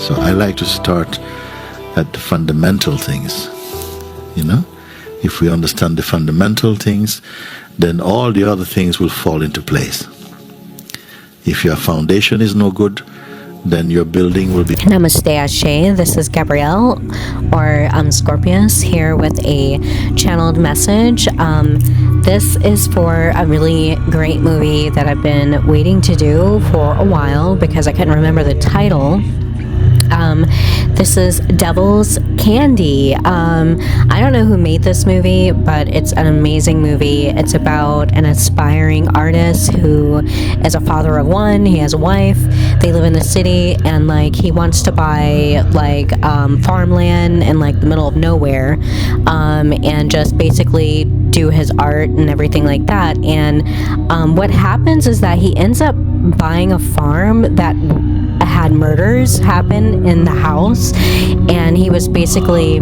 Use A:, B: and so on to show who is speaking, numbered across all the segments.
A: So I like to start at the fundamental things, you know. If we understand the fundamental things, then all the other things will fall into place. If your foundation is no good, then your building will be...
B: Namaste Ashe, this is Gabrielle, or Omscorpius, here with a channeled message. This is for a really great movie that I've been waiting to do for a while because I couldn't remember the title. This is Devil's Candy. I don't know who made this movie, but it's an amazing movie. It's about an aspiring artist who is a father of one. He has a wife. They live in the city, and like he wants to buy like farmland in like the middle of nowhere, and just basically do his art and everything like that. And what happens is that he ends up buying a farm that had murders happen in the house, and he was basically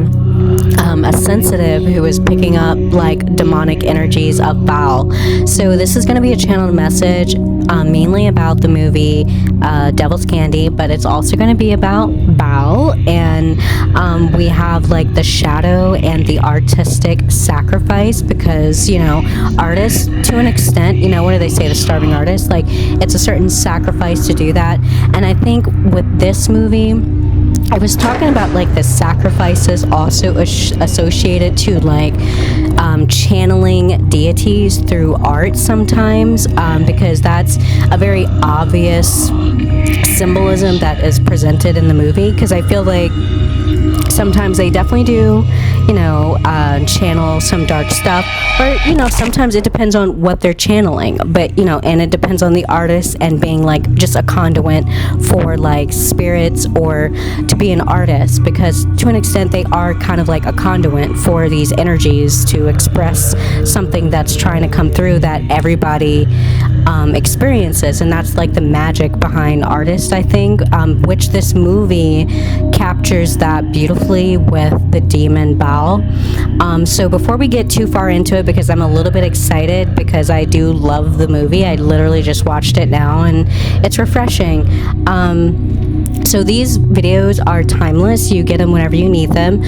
B: a sensitive who was picking up like demonic energies of Baal. So this is going to be a channeled message mainly about the movie Devil's Candy, but it's also going to be about Baal, and we have like the shadow and the artistic sacrifice, because you know, artists to an extent, you know, what do they say, the starving artist, like it's a certain sacrifice to do that. And I think with this movie, I was talking about like the sacrifices also associated to like channeling deities through art sometimes, because that's a very obvious symbolism that is presented in the movie. Because I feel like sometimes they definitely do, you know, channel some dark stuff, or you know, sometimes it depends on what they're channeling, but you know, and it depends on the artist and being like just a conduit for like spirits or to be an artist, because to an extent they are kind of like a conduit for these energies to express something that's trying to come through that everybody experiences. And that's like the magic behind artists, I think, which this movie captures that beautifully with the demon Baal. So before we get too far into it, because I'm a little bit excited because I do love the movie, I literally just watched it now and it's refreshing. So these videos are timeless. You get them whenever you need them.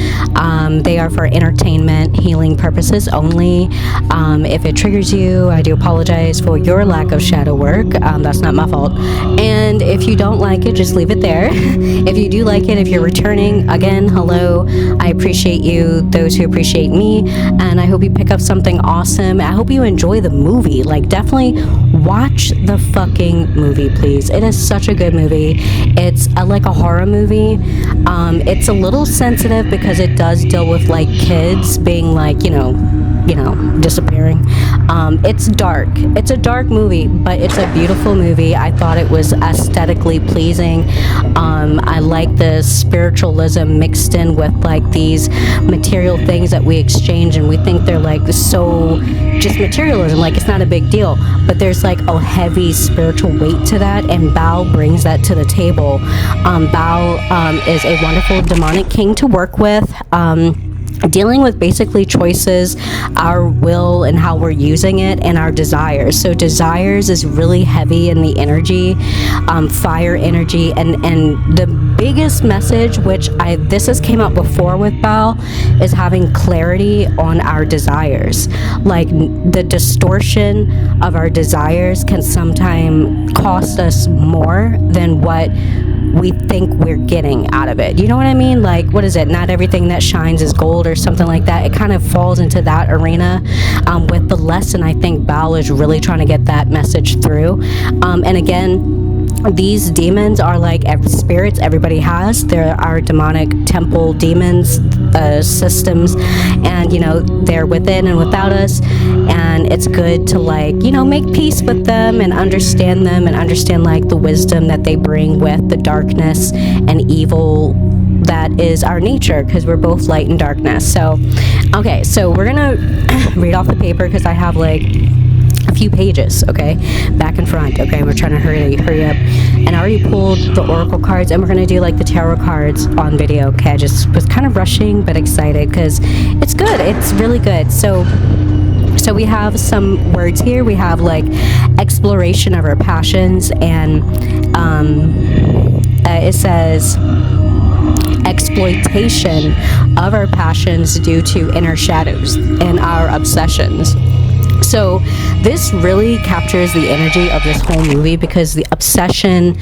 B: They are for entertainment, healing purposes only. If it triggers you, I do apologize for your lack of shadow work. That's not my fault. And if you don't like it, just leave it there. If you do like it, if you're returning, again, hello. I appreciate you, those who appreciate me, and I hope you pick up something awesome. I hope you enjoy the movie. Like, definitely watch the fucking movie, please. It is such a good movie. It's like a horror movie. It's a little sensitive because it does deal with like kids being like, you know, disappearing. It's dark. It's a dark movie, but it's a beautiful movie. I thought it was aesthetically pleasing. I like the spiritualism mixed in with like these material things that we exchange, and we think they're like so just materialism, like it's not a big deal, but there's like a heavy spiritual weight to that, and Baal brings that to the table. Baal is a wonderful demonic king to work with, dealing with basically choices, our will and how we're using it, and our desires. So desires is really heavy in the energy, fire energy, and the biggest message, which this has came out before with Baal, is having clarity on our desires. Like the distortion of our desires can sometimes cost us more than what we think we're getting out of it. You know what I mean? Like, what is it? Not everything that shines is gold, or something like that. It kind of falls into that arena with the lesson. I think Baal is really trying to get that message through. And again, these demons are like spirits everybody has. There are demonic temple demons, systems, and you know, they're within and without us, and it's good to like, you know, make peace with them and understand like the wisdom that they bring with the darkness and evil that is our nature, because we're both light and darkness. So okay, so we're gonna read off the paper because I have like a few pages, okay, back and front. Okay, we're trying to hurry up, and I already pulled the oracle cards, and we're gonna do like the tarot cards on video. Okay, I just was kind of rushing but excited because it's good. It's really good. So we have some words here. We have like exploration of our passions, and it says exploitation of our passions due to inner shadows and our obsessions. So this really captures the energy of this whole movie, because the obsession,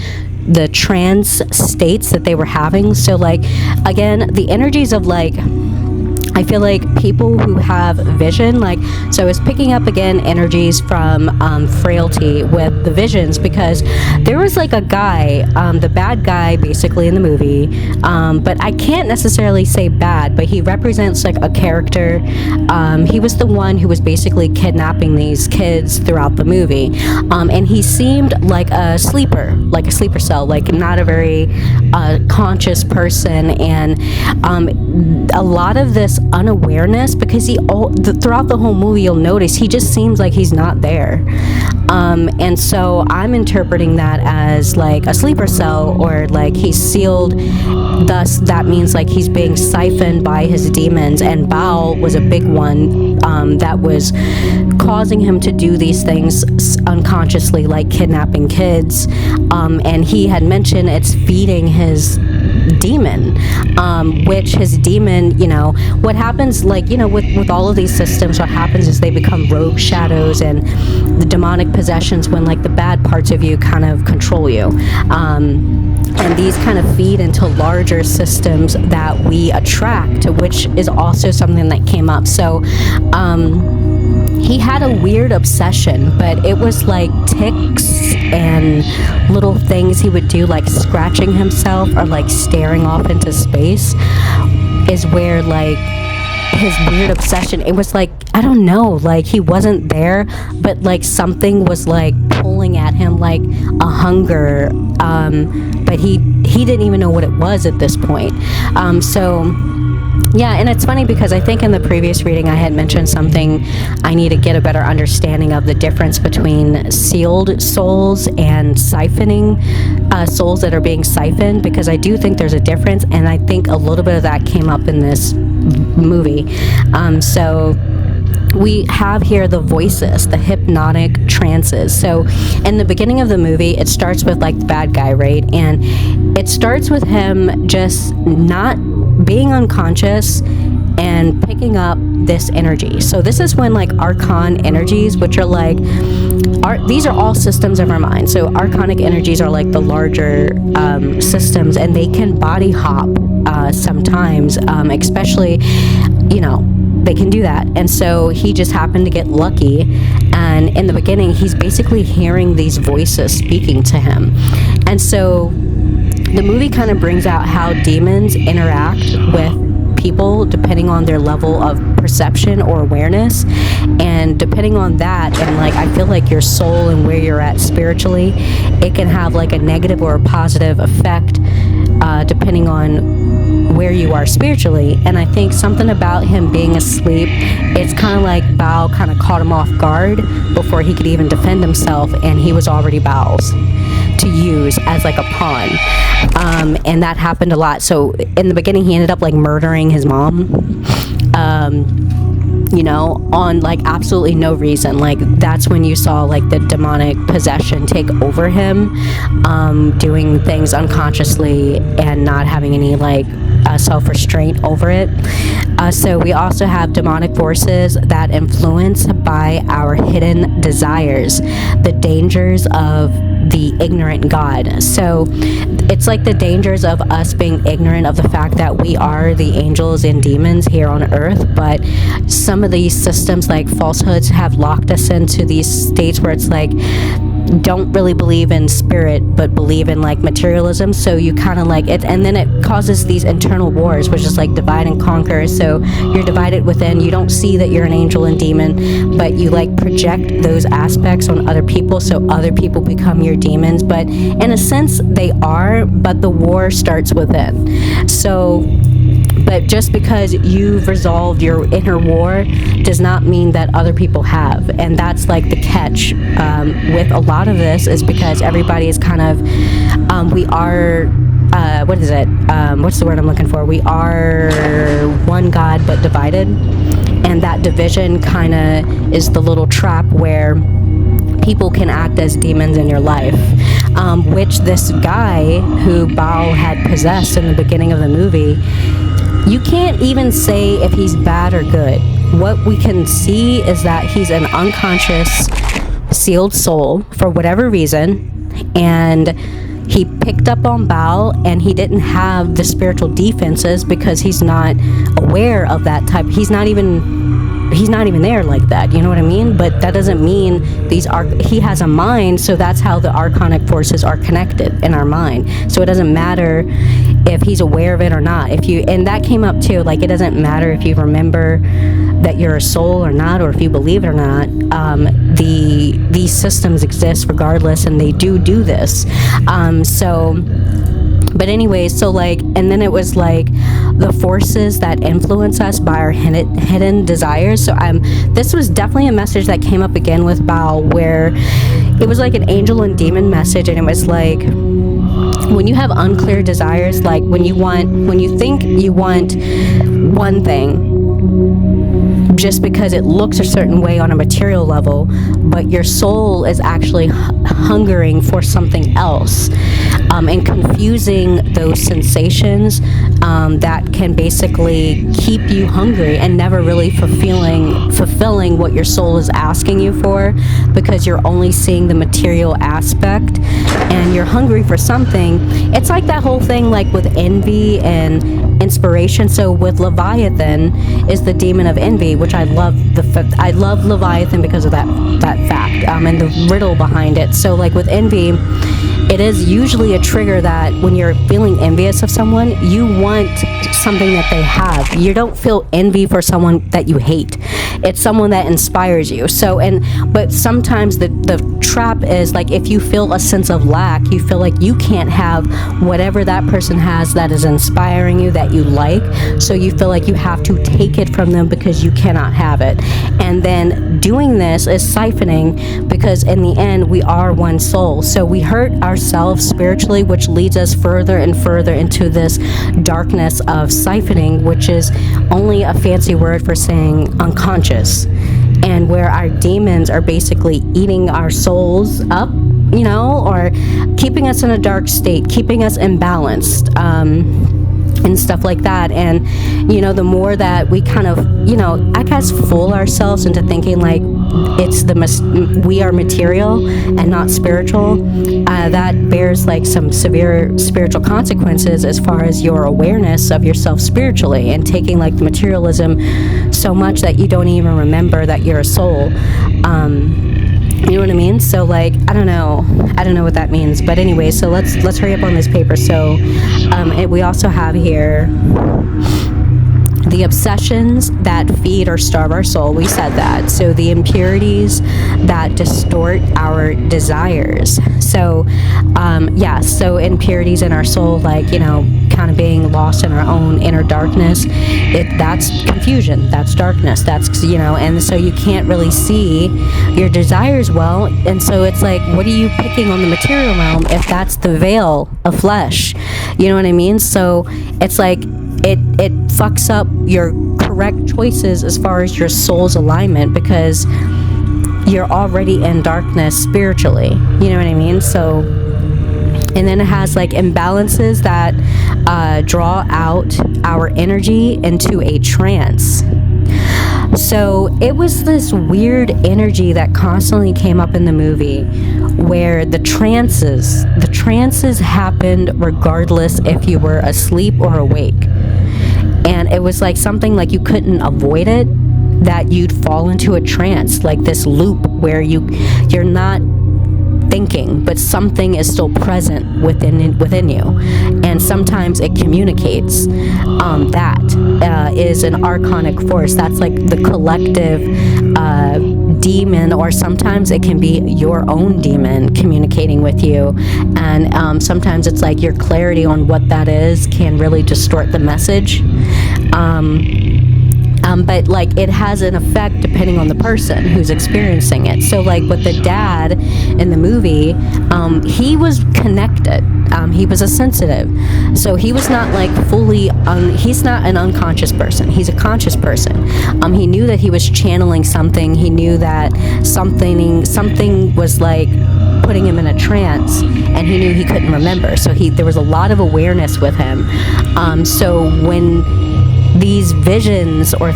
B: the trance states that they were having. So like, again, the energies of like, I feel like people who have vision, like, so it's picking up again energies from frailty with the visions, because there was like a guy, the bad guy basically in the movie, but I can't necessarily say bad, but he represents like a character. He was the one who was basically kidnapping these kids throughout the movie, and he seemed like a sleeper cell, like not a very conscious person, and a lot of this unawareness, because throughout the whole movie you'll notice he just seems like he's not there, and so I'm interpreting that as like a sleeper cell, or like he's sealed, thus that means like he's being siphoned by his demons, and Baal was a big one that was causing him to do these things unconsciously, like kidnapping kids, and he had mentioned it's feeding his demon, which his demon, what happens, like, with all of these systems, what happens is they become rogue shadows and the demonic possessions when like the bad parts of you kind of control you, and these kind of feed into larger systems that we attract, which is also something that came up. So he had a weird obsession, but it was like ticks and little things he would do, like scratching himself or like staring off into space, is where like his weird obsession, it was like, I don't know, like he wasn't there, but like something was like pulling at him, like a hunger, but he didn't even know what it was at this point. So yeah, and it's funny because I think in the previous reading I had mentioned something, I need to get a better understanding of the difference between sealed souls and siphoning souls that are being siphoned, because I do think there's a difference, and I think a little bit of that came up in this movie. So we have here the voices, the hypnotic trances. So in the beginning of the movie, it starts with like the bad guy, right? And it starts with him just not being unconscious and picking up this energy. So this is when like archon energies, which are like, these are all systems of our mind. So archonic energies are like the larger systems, and they can body hop sometimes, especially, they can do that. And so he just happened to get lucky, and in the beginning he's basically hearing these voices speaking to him. And so the movie kind of brings out how demons interact with people depending on their level of perception or awareness, and depending on that, and like I feel like your soul and where you're at spiritually, it can have like a negative or a positive effect depending on where you are spiritually. And I think something about him being asleep, it's kind of like Baal kind of caught him off guard before he could even defend himself, and he was already Baal's to use as like a pawn, and that happened a lot. So in the beginning he ended up like murdering his mom, on like absolutely no reason. Like that's when you saw like the demonic possession take over him, doing things unconsciously and not having any like self-restraint over it. So we also have demonic forces that influence by our hidden desires, the dangers of the ignorant God. So it's like the dangers of us being ignorant of the fact that we are the angels and demons here on earth, but some of these systems like falsehoods have locked us into these states where it's like, don't really believe in spirit but believe in like materialism. So you kind of like it, and then it causes these internal wars, which is like divide and conquer. So you're divided within, you don't see that you're an angel and demon, but you like project those aspects on other people, so other people become your demons. But in a sense they are, but the war starts within. So but just because you've resolved your inner war does not mean that other people have. And that's like the catch with a lot of this, is because everybody is kind of, we are, what's the word I'm looking for? We are one God but divided. And that division kind of is the little trap where people can act as demons in your life, which this guy who Baal had possessed in the beginning of the movie, you can't even say if he's bad or good. What we can see is that he's an unconscious, sealed soul for whatever reason, and he picked up on Baal, and he didn't have the spiritual defenses because he's not aware of that type. He's not even there like that, you know what I mean? But that doesn't mean he has a mind, so that's how the archonic forces are connected in our mind. So it doesn't matter if he's aware of it or not. And that came up too, like, it doesn't matter if you remember that you're a soul or not, or if you believe it or not. These systems exist regardless, and they do this. But anyway, so like, and then it was like the forces that influence us by our hidden desires. So this was definitely a message that came up again with Baal, where it was like an angel and demon message, and it was like, when you have unclear desires, like when you think you want one thing just because it looks a certain way on a material level, but your soul is actually hungering for something else, and confusing those sensations that can basically keep you hungry and never really fulfilling what your soul is asking you for, because you're only seeing the material aspect and you're hungry for something. It's like that whole thing, like with envy and inspiration. So with Leviathan is the demon of envy, which I love Leviathan because of that fact, and the riddle behind it. So like with envy, it is usually a trigger that when you're feeling envious of someone, you want something that they have. You don't feel envy for someone that you hate. It's someone that inspires you. But sometimes the trap is like, if you feel a sense of lack, you feel like you can't have whatever that person has that is inspiring you, that you like. So you feel like you have to take it from them because you cannot have it. And then doing this is siphoning, because in the end, we are one soul. So we hurt ourselves spiritually, which leads us further and further into this darkness of siphoning, which is only a fancy word for saying unconscious, and where our demons are basically eating our souls up, or keeping us in a dark state, keeping us imbalanced, and stuff like that. And the more that we kind of I guess fool ourselves into thinking like we are material and not spiritual, that bears like some severe spiritual consequences as far as your awareness of yourself spiritually, and taking like the materialism so much that you don't even remember that you're a soul. You know what I mean? So like, I don't know what that means, but anyway, so let's hurry up on this paper. So we also have here the obsessions that feed or starve our soul. We said that. So the impurities that distort our desires. So so impurities in our soul, like kind of being lost in our own inner darkness, that's confusion, that's darkness, that's and so you can't really see your desires well. And so it's like, what are you picking on the material realm if that's the veil of flesh? You know what I mean? So it's like it fucks up your correct choices as far as your soul's alignment, because you're already in darkness spiritually. You know what I mean? So, and then it has like imbalances that draw out our energy into a trance. So it was this weird energy that constantly came up in the movie, where the trances happened regardless if you were asleep or awake. And it was like something like you couldn't avoid it, that you'd fall into a trance, like this loop where you're not thinking, but something is still present within you, and sometimes it communicates. That is an archonic force. That's like the collective demon, or sometimes it can be your own demon communicating with you, and sometimes it's like your clarity on what that is can really distort the message. But like it has an effect depending on the person who's experiencing it. So like with the dad in the movie, he was connected. He was a sensitive, so he was not like fully he's not an unconscious person, he's a conscious person. He knew that he was channeling something. He knew that something was like putting him in a trance, and he knew he couldn't remember, so there was a lot of awareness with him. So when these visions or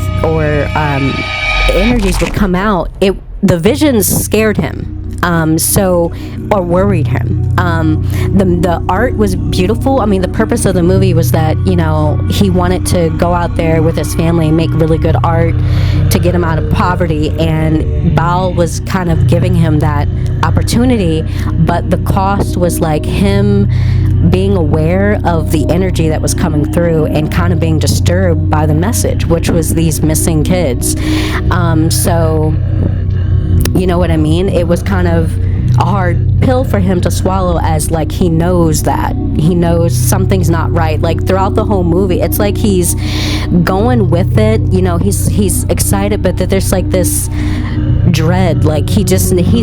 B: energies would come out, the visions scared him, or worried him. The art was beautiful. I mean, the purpose of the movie was that, he wanted to go out there with his family and make really good art to get him out of poverty, and Baal was kind of giving him that opportunity, but the cost was like him being aware of the energy that was coming through and kind of being disturbed by the message, which was these missing kids. So you know what I mean? It was kind of a hard pill for him to swallow, as like he knows something's not right. Like throughout the whole movie, it's like he's going with it. He's excited, but that there's like this dread. Like he's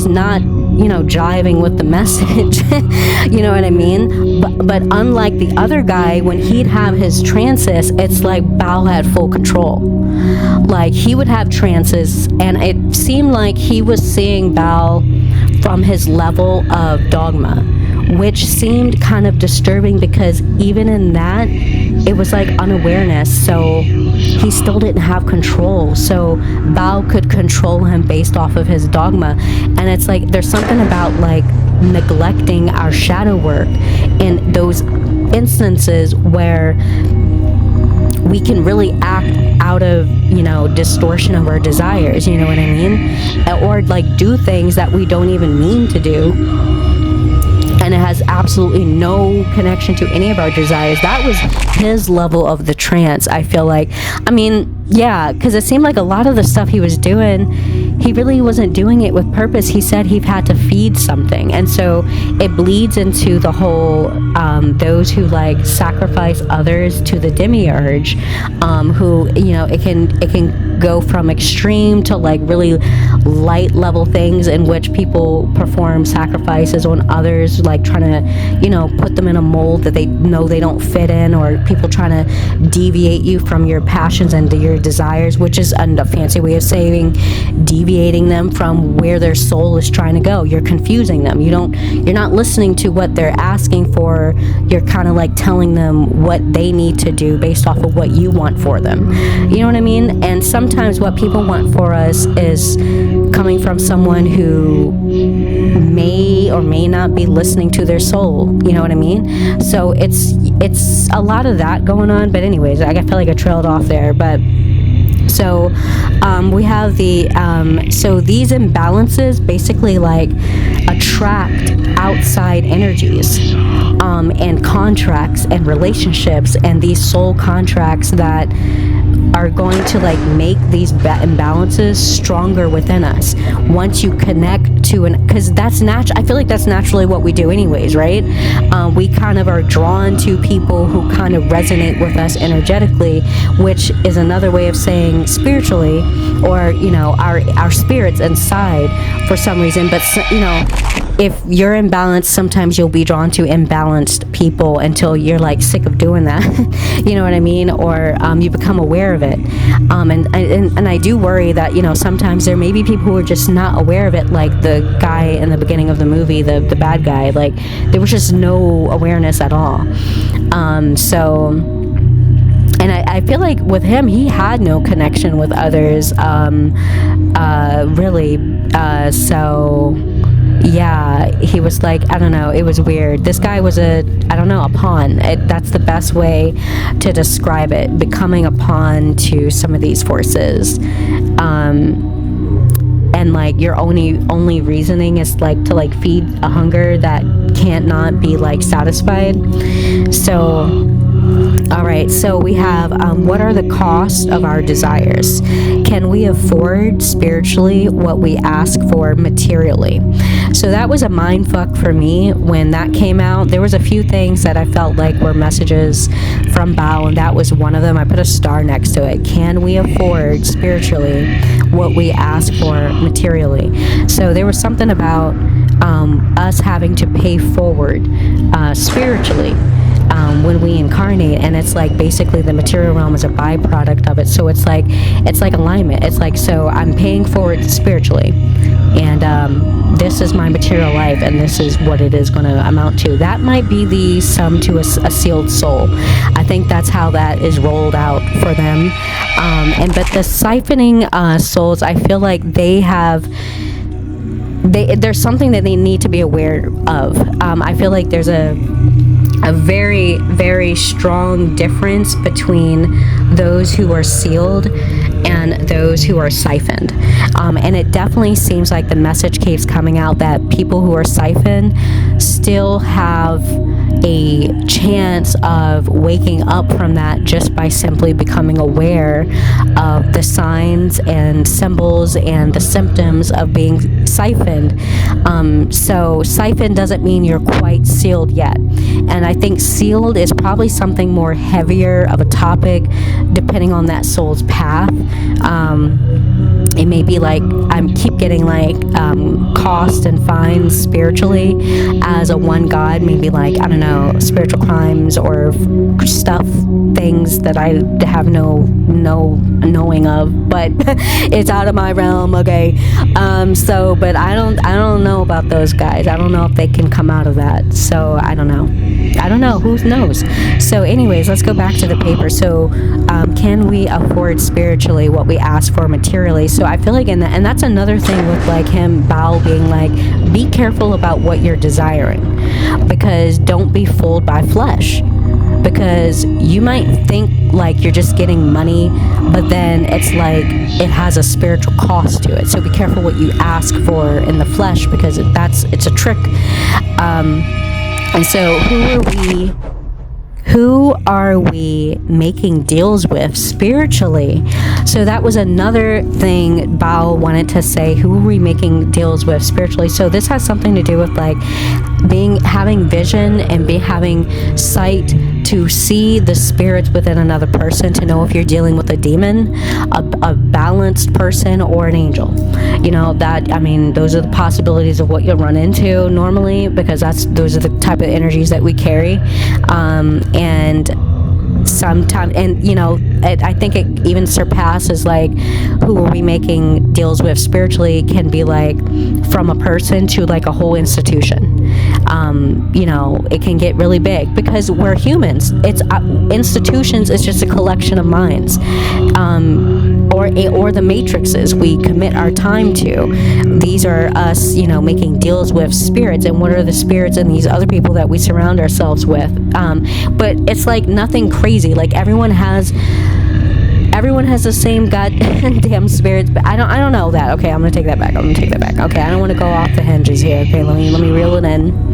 B: not jiving with the message. You know what I mean? But unlike the other guy, when he'd have his trances, it's like Baal had full control. Like he would have trances, and it seemed like he was seeing Baal from his level of dogma, which seemed kind of disturbing, because even in that, it was like unawareness, so he still didn't have control. So Baal could control him based off of his dogma. And it's like there's something about like neglecting our shadow work in those instances where we can really act out of distortion of our desires, you know what I mean, or like do things that we don't even mean to do, and it has absolutely no connection to any of our desires. That was his level of the trance, I feel like. I mean, yeah, because it seemed like a lot of the stuff he was doing, he really wasn't doing it with purpose. He said he had to feed something, and so it bleeds into the whole those who like sacrifice others to the demiurge, who it can go from extreme to like really light level things in which people perform sacrifices on others, like trying to put them in a mold that they know they don't fit in, or people trying to deviate you from your passions and your desires, which is a fancy way of saying deviating them from where their soul is trying to go. You're confusing them. You're not listening to what they're asking for. You're kind of like telling them what they need to do based off of what you want for them. You know what I mean? And sometimes what people want for us is coming from someone who may or may not be listening to their soul. You know what I mean? So it's a lot of that going on. But anyways, I feel like I trailed off there. But so we have so these imbalances basically like attract outside energies, and contracts and relationships, and these soul contracts that are going to like make these imbalances stronger within us once you connect to because that's natural. I feel like that's naturally what we do anyways, right? We kind of are drawn to people who kind of resonate with us energetically, which is another way of saying spiritually, or our spirits inside for some reason. But if you're imbalanced, sometimes you'll be drawn to imbalanced people until you're like sick of doing that. You know what I mean? Or you become aware of it. And I do worry that sometimes there may be people who are just not aware of it, like the guy in the beginning of the movie, the bad guy. Like there was just no awareness at all. And I feel like with him, he had no connection with others, really. Yeah, he was like, I don't know, it was weird. This guy was a pawn. That's the best way to describe it, becoming a pawn to some of these forces. And like your only reasoning is like to like feed a hunger that can't not be like satisfied. So All right, so we have what are the costs of our desires? Can we afford spiritually what we ask for materially? So that was a mind fuck for me when that came out. There was a few things that I felt like were messages from Bao, and that was one of them. I put a star next to it. Can we afford spiritually what we ask for materially? So there was something about us having to pay forward spiritually when we incarnate, and it's like basically the material realm is a byproduct of it. So it's like alignment. It's like, so I'm paying forward spiritually, and this is my material life, and this is what it is going to amount to. That might be the sum to a sealed soul. I think that's how that is rolled out for them. But the siphoning souls, I feel like there's something that they need to be aware of. I feel like there's a very, very strong difference between those who are sealed and those who are siphoned. And it definitely seems like the message keeps coming out that people who are siphoned still have a chance of waking up from that just by simply becoming aware of the signs and symbols and the symptoms of being siphoned. So siphoned doesn't mean you're quite sealed yet. And I think sealed is probably something more heavier of a topic depending on that soul's path. It may be like I keep getting like cost and fines spiritually as a one god, maybe like, I don't know, spiritual crimes or stuff, things that I have no knowing of, but it's out of my realm. Okay. But I don't know about those guys. I don't know if they can come out of that. So I don't know. Who knows? So anyways, let's go back to the paper. So can we afford spiritually what we ask for materially? So I feel like and that's another thing with like him, Bao, being like, be careful about what you're desiring, because don't be fooled by flesh. Because you might think like you're just getting money, but then it's like it has a spiritual cost to it. So be careful what you ask for in the flesh, because it's a trick. And so who are we making deals with spiritually? So that was another thing Bao wanted to say. Who are we making deals with spiritually? So this has something to do with like having vision and having sight to see the spirits within another person, to know if you're dealing with a demon, a balanced person, or an angel. You know, those are the possibilities of what you'll run into normally, because those are the type of energies that we carry. And sometimes, and you know, I think it even surpasses like who are we making deals with spiritually can be like from a person to like a whole institution. You know, it can get really big because we're humans. It's institutions is just a collection of minds, or the matrices we commit our time to. These are us, you know, making deals with spirits, and what are the spirits and these other people that we surround ourselves with. But it's like nothing crazy. Like everyone has the same goddamn spirits, but I don't know that. Okay, I'm gonna take that back. Okay, I don't want to go off the hinges here. Okay, let me reel it in.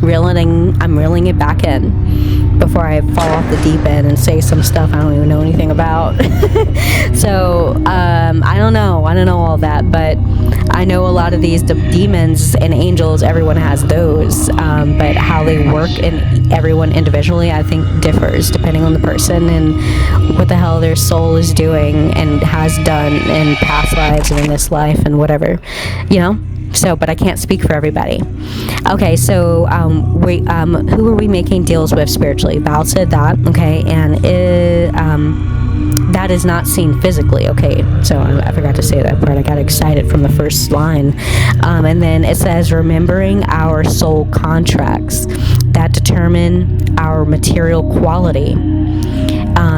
B: I'm reeling it back in before I fall off the deep end and say some stuff I don't even know anything about. So I don't know all that, but I know a lot of these demons and angels, everyone has those, but how they work in everyone individually, I think differs depending on the person and what the hell their soul is doing and has done in past lives and in this life and whatever, you know. So, but I can't speak for everybody. Okay, so who are we making deals with spiritually? Val said that, okay, and that is not seen physically, okay, so I forgot to say that part. I got excited from the first line. And then it says, remembering our soul contracts that determine our material quality.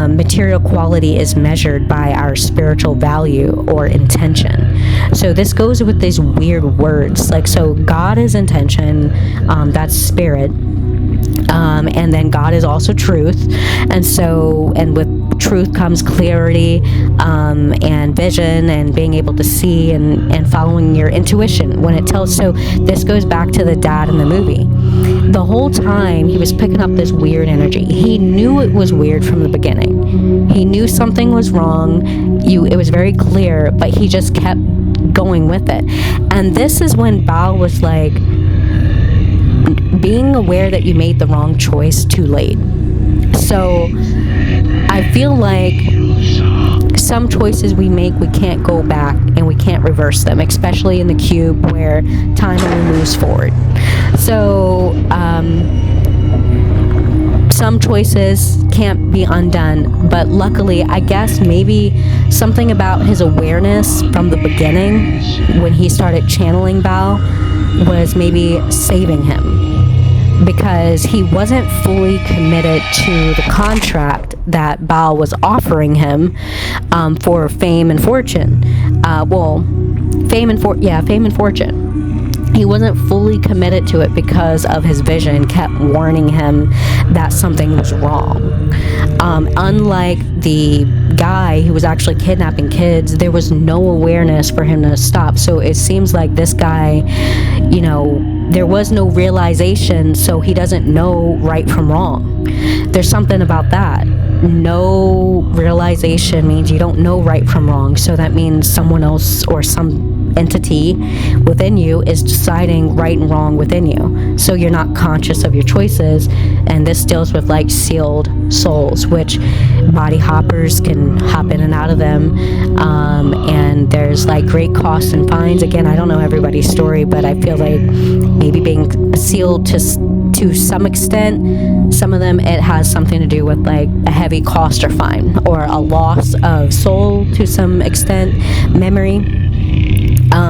B: Material quality is measured by our spiritual value or intention. So this goes with these weird words, like, so God is intention, that's spirit, and then God is also truth, and with truth comes clarity, and vision, and being able to see and following your intuition when it tells. So this goes back to the dad in the movie. the whole time he was picking up this weird energy. He knew it was weird from the beginning. He knew something was wrong. It was very clear, but he just kept going with it. And this is when Baal was like, being aware that you made the wrong choice too late. So I feel like some choices we make, we can't go back and we can't reverse them, especially in the cube where time only moves forward. So some choices can't be undone, but luckily, I guess maybe something about his awareness from the beginning when he started channeling Baal was maybe saving him, because he wasn't fully committed to the contract that Baal was offering him for fame and fortune. Fame and fortune. He wasn't fully committed to it because of his vision kept warning him that something was wrong. Unlike the guy who was actually kidnapping kids, there was no awareness for him to stop. So it seems like this guy, there was no realization, so he doesn't know right from wrong. There's something about that. No realization means you don't know right from wrong. So that means someone else or some entity within you is deciding right and wrong within you. So you're not conscious of your choices. And this deals with like sealed souls, which body hoppers can hop in and out of them. And there's like great costs and fines. Again, I don't know everybody's story, but I feel like maybe being sealed to some extent, some of them, it has something to do with like a heavy cost or fine, or a loss of soul to some extent, memory,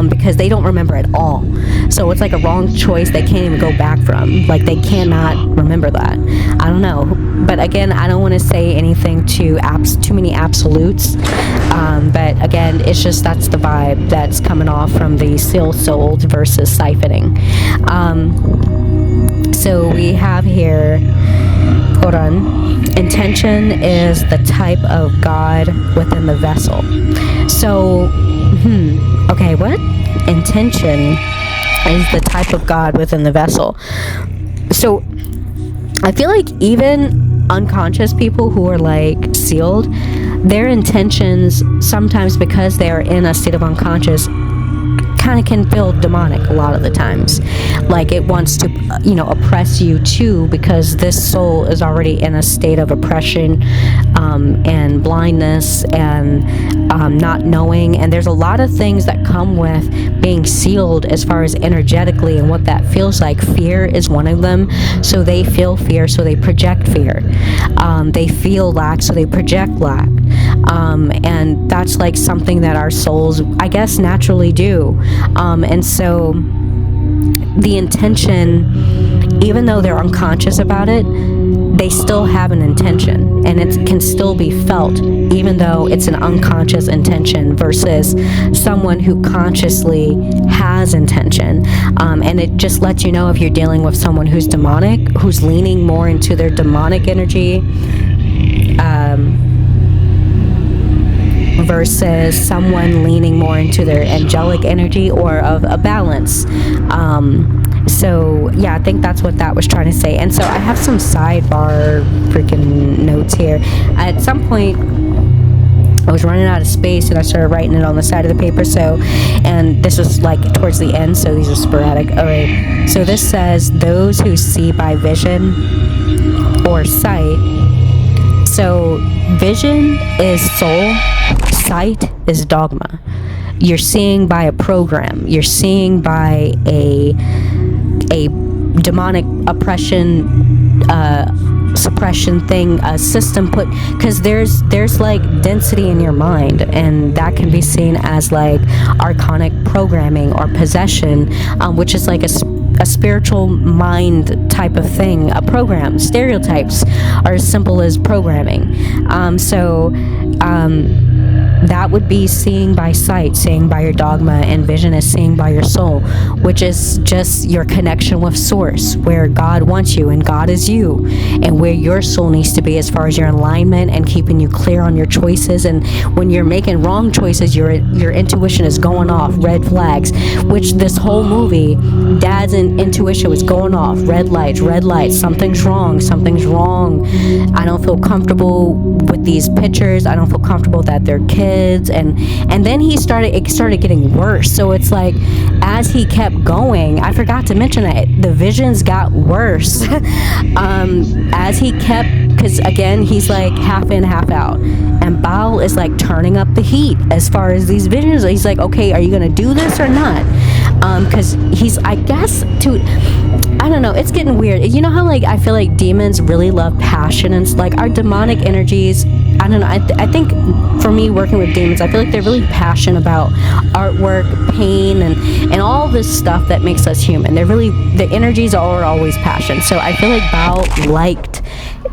B: because they don't remember at all. So it's like a wrong choice they can't even go back from. Like they cannot remember that. I don't know. But again, I don't want to say anything too many absolutes. But again, it's just that's the vibe that's coming off from the sealed souls versus siphoning. So we have here, hold on, intention is the type of God within the vessel. So, okay, what? Intention is the type of God within the vessel. So I feel like even unconscious people who are like sealed, their intentions sometimes, because they are in a state of unconscious, kind of can feel demonic a lot of the times. Like it wants to, oppress you too, because this soul is already in a state of oppression and blindness and not knowing. And there's a lot of things that come with being sealed as far as energetically and what that feels like. Fear is one of them. So they feel fear, so they project fear. They feel lack, so they project lack. And that's like something that our souls, I guess, naturally do. And so the intention, even though they're unconscious about it, they still have an intention, and it can still be felt, even though it's an unconscious intention versus someone who consciously has intention. And it just lets you know if you're dealing with someone who's demonic, who's leaning more into their demonic energy, versus someone leaning more into their angelic energy, or of a balance. So yeah, I think that's what that was trying to say. And so I have some sidebar freaking notes here. At some point I was running out of space and I started writing it on the side of the paper. So, and this was like towards the end, so these are sporadic. All right, so this says those who see by vision or sight. So vision is soul, sight is dogma. You're seeing by a program. You're seeing by a demonic oppression, suppression thing, a system put, because there's like density in your mind, and that can be seen as like archonic programming or possession, which is like a spiritual mind type of thing. A program, stereotypes are as simple as programming. that would be seeing by sight, seeing by your dogma, and vision is seeing by your soul, which is just your connection with source, where God wants you and God is you, and where your soul needs to be as far as your alignment and keeping you clear on your choices. And when you're making wrong choices, your intuition is going off, red flags, which this whole movie, Dad's intuition was going off, red lights, something's wrong, I don't feel comfortable with these pictures, I don't feel comfortable that they're kids. And then it started getting worse. So it's like, as he kept going, I forgot to mention that the visions got worse as he kept, because again, he's like half in, half out, and Baal is like turning up the heat as far as these visions. He's like, okay, are you gonna do this or not? Because he's, I guess, I don't know, it's getting weird. You know how, like, I feel like demons really love passion, and like our demonic energies, I don't know, I think for me, working with demons, I feel like they're really passionate about artwork, pain, and all this stuff that makes us human. They're really, the energies are always passion. So I feel like Baal liked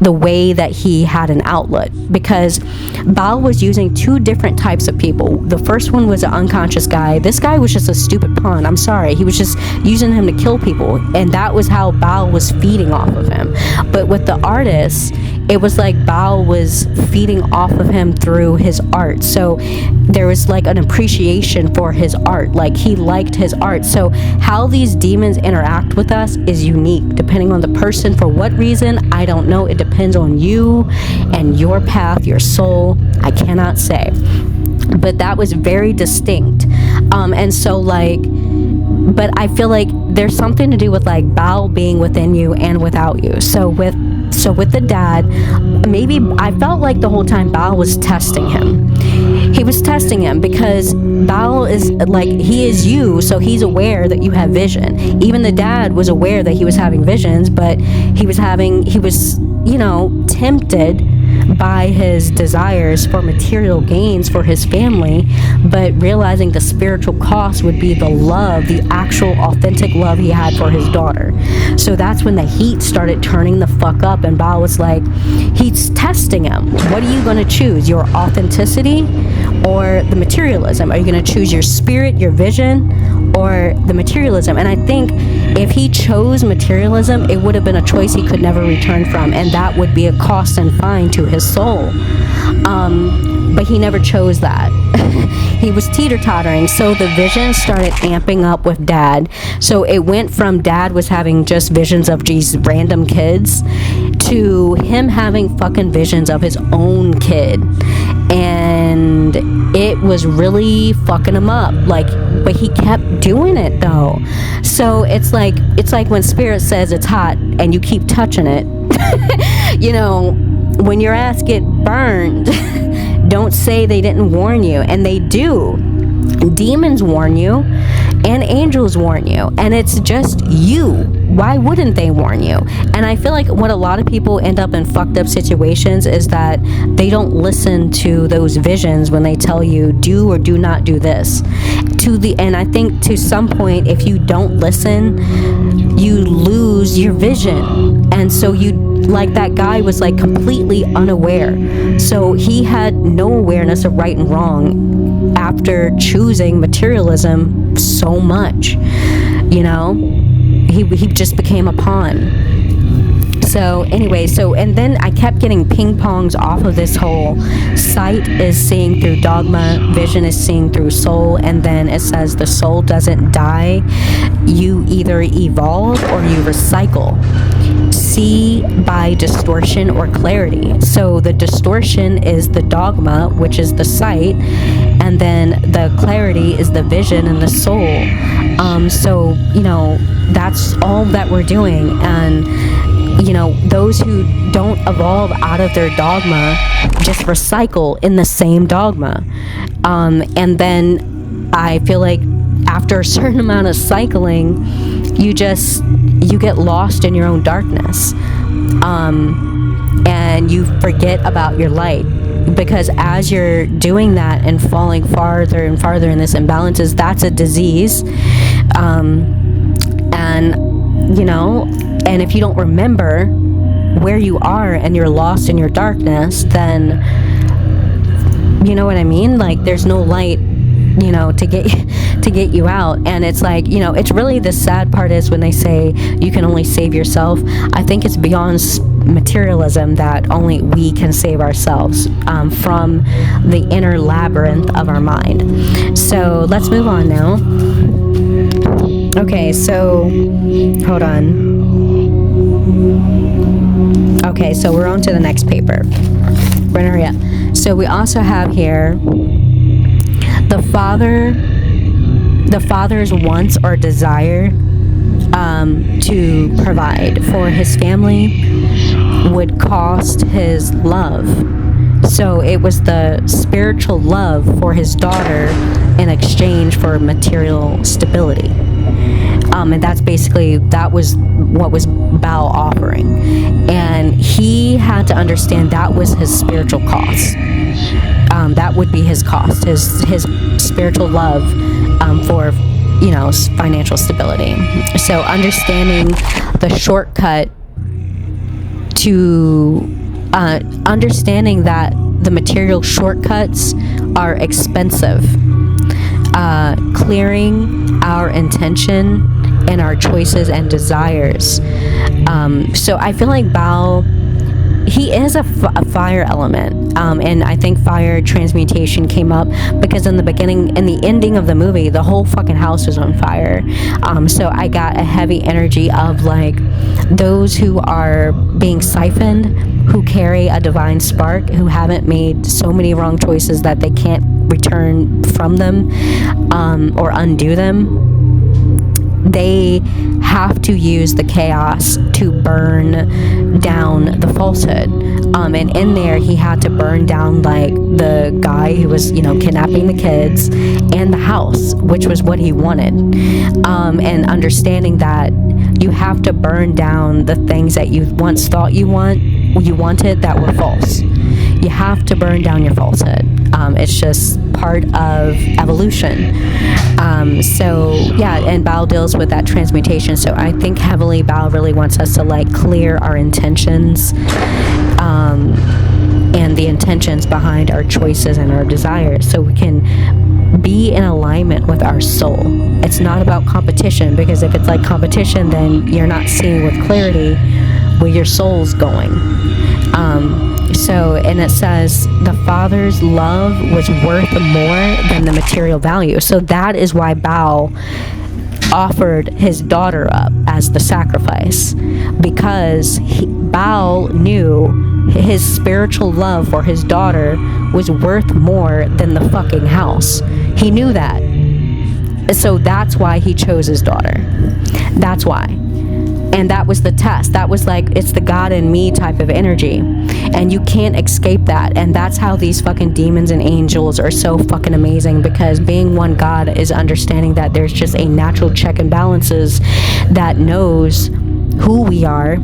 B: the way that he had an outlet, because Baal was using two different types of people. The first one was an unconscious guy. This guy was just a stupid pawn. I'm sorry. He was just using him to kill people, and that was how Baal was feeding off of him. But with the artist, it was like Baal was feeding off of him through his art. So there was like an appreciation for his art. Like, he liked his art. So how these demons interact with us is unique, depending on the person. For what reason, I don't know. It depends on you and your path, your soul. I cannot say. But that was very distinct. And so, like, but I feel like there's something to do with like Baal being within you and without you. So with the dad, maybe I felt like the whole time Baal was testing him. He was testing him because Baal is like, he is you, so he's aware that you have vision. Even the dad was aware that he was having visions, but he was, you know, tempted by his desires for material gains for his family, but realizing the spiritual cost would be the love, the actual authentic love he had for his daughter. So that's when the heat started turning the fuck up, and Baal was like, he's testing him. What are you going to choose? Your authenticity or the materialism? Are you going to choose your spirit, your vision, or the materialism? And I think if he chose materialism, it would have been a choice he could never return from, and that would be a cost and fine to his soul. But he never chose that. He was teeter-tottering. So the vision started amping up with Dad. So it went from Dad was having just visions of these random kids to him having fucking visions of his own kid. And it was really fucking him up. Like, but he kept doing it though. So it's like when Spirit says it's hot and you keep touching it. You know, when your ass get burned, don't say they didn't warn you. And they do. Demons warn you and angels warn you, and it's just you. Why wouldn't they warn you? And I feel like what a lot of people end up in fucked up situations is that they don't listen to those visions when they tell you do or do not do this. And I think to some point, if you don't listen, you lose your vision. And so like that guy was like completely unaware. So he had no awareness of right and wrong after choosing materialism so much. You know, he just became a pawn. So anyway, and then I kept getting ping pongs off of this whole sight is seeing through dogma, vision is seeing through soul, and then it says the soul doesn't die. You either evolve or you recycle. See by distortion or clarity. So the distortion is the dogma, which is the sight, and then the clarity is the vision and the soul. So, you know, that's all that we're doing. And you know, those who don't evolve out of their dogma just recycle in the same dogma. And then I feel like after a certain amount of cycling, you get lost in your own darkness. And you forget about your light. Because as you're doing that and falling farther and farther in this imbalances, that's a disease. And, you know, and if you don't remember where you are and you're lost in your darkness, then You know what I mean? Like, there's no light, to get you out. And it's like, it's really, the sad part is when they say you can only save yourself. I think it's beyond materialism that only we can save ourselves from the inner labyrinth of our mind. So let's move on now. Okay, so hold on. Okay, so we're on to the next paper. So we also have here the father's wants or desire to provide for his family would cost his love. So it was the spiritual love for his daughter in exchange for material stability. And that was what was Baal offering. And he had to understand that was his spiritual cost. That would be his cost, his spiritual love for, financial stability. So understanding the shortcut to understanding that the material shortcuts are expensive, clearing our intention and our choices and desires. So I feel like Baal, he is a fire element, and I think fire transmutation came up because in the beginning, in the ending of the movie, the whole fucking house was on fire. So I got a heavy energy of like those who are being siphoned, who carry a divine spark, who haven't made so many wrong choices that they can't return from them or undo them. They have to use the chaos to burn down the falsehood. And in there, he had to burn down like the guy who was, kidnapping the kids and the house, which was what he wanted. And understanding that you have to burn down the things that you once thought you wanted that were false. You have to burn down your falsehood. It's just part of evolution. And Baal deals with that transmutation. So I think heavily Baal really wants us to like clear our intentions and the intentions behind our choices and our desires, so we can be in alignment with our soul. It's not about competition, because if it's like competition, then you're not seeing with clarity where your soul's going. And it says the father's love was worth more than the material value. So that is why Baal offered his daughter up as the sacrifice, because Baal knew his spiritual love for his daughter was worth more than the fucking house. He knew that. So that's why he chose his daughter. That's why. And that was the test. That was like, it's the God in me type of energy. And you can't escape that. And that's how these fucking demons and angels are so fucking amazing, because being one God is understanding that there's just a natural check and balances that knows who we are.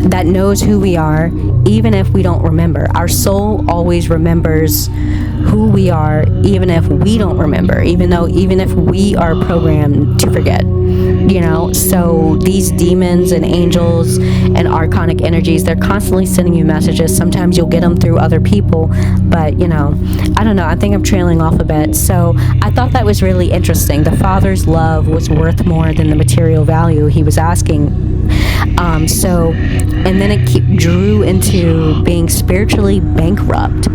B: That knows who we are, even if we don't remember. Our soul always remembers who we are, even if we don't remember, even if we are programmed to forget, so these demons and angels and archonic energies, they're constantly sending you messages. Sometimes you'll get them through other people, but I don't know, I think I'm trailing off a bit. So I thought that was really interesting. The father's love was worth more than the material value he was asking. And then it drew into being spiritually bankrupt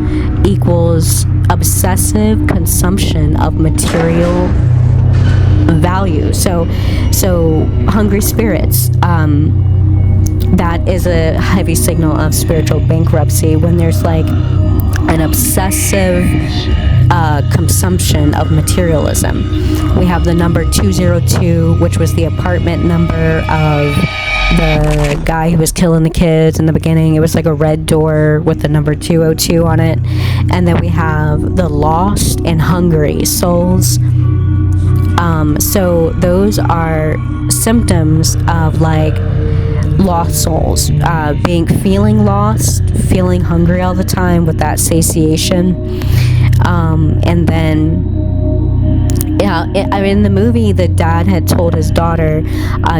B: equals obsessive consumption of material value. So hungry spirits, that is a heavy signal of spiritual bankruptcy, when there's like an obsessive consumption of materialism. We have the number 202, which was the apartment number of the guy who was killing the kids in the beginning. It was like a red door with the number 202 on it. And then we have the lost and hungry souls. So those are symptoms of like lost souls, feeling lost, feeling hungry all the time with that satiation. And then Yeah, in the movie, the dad had told his daughter,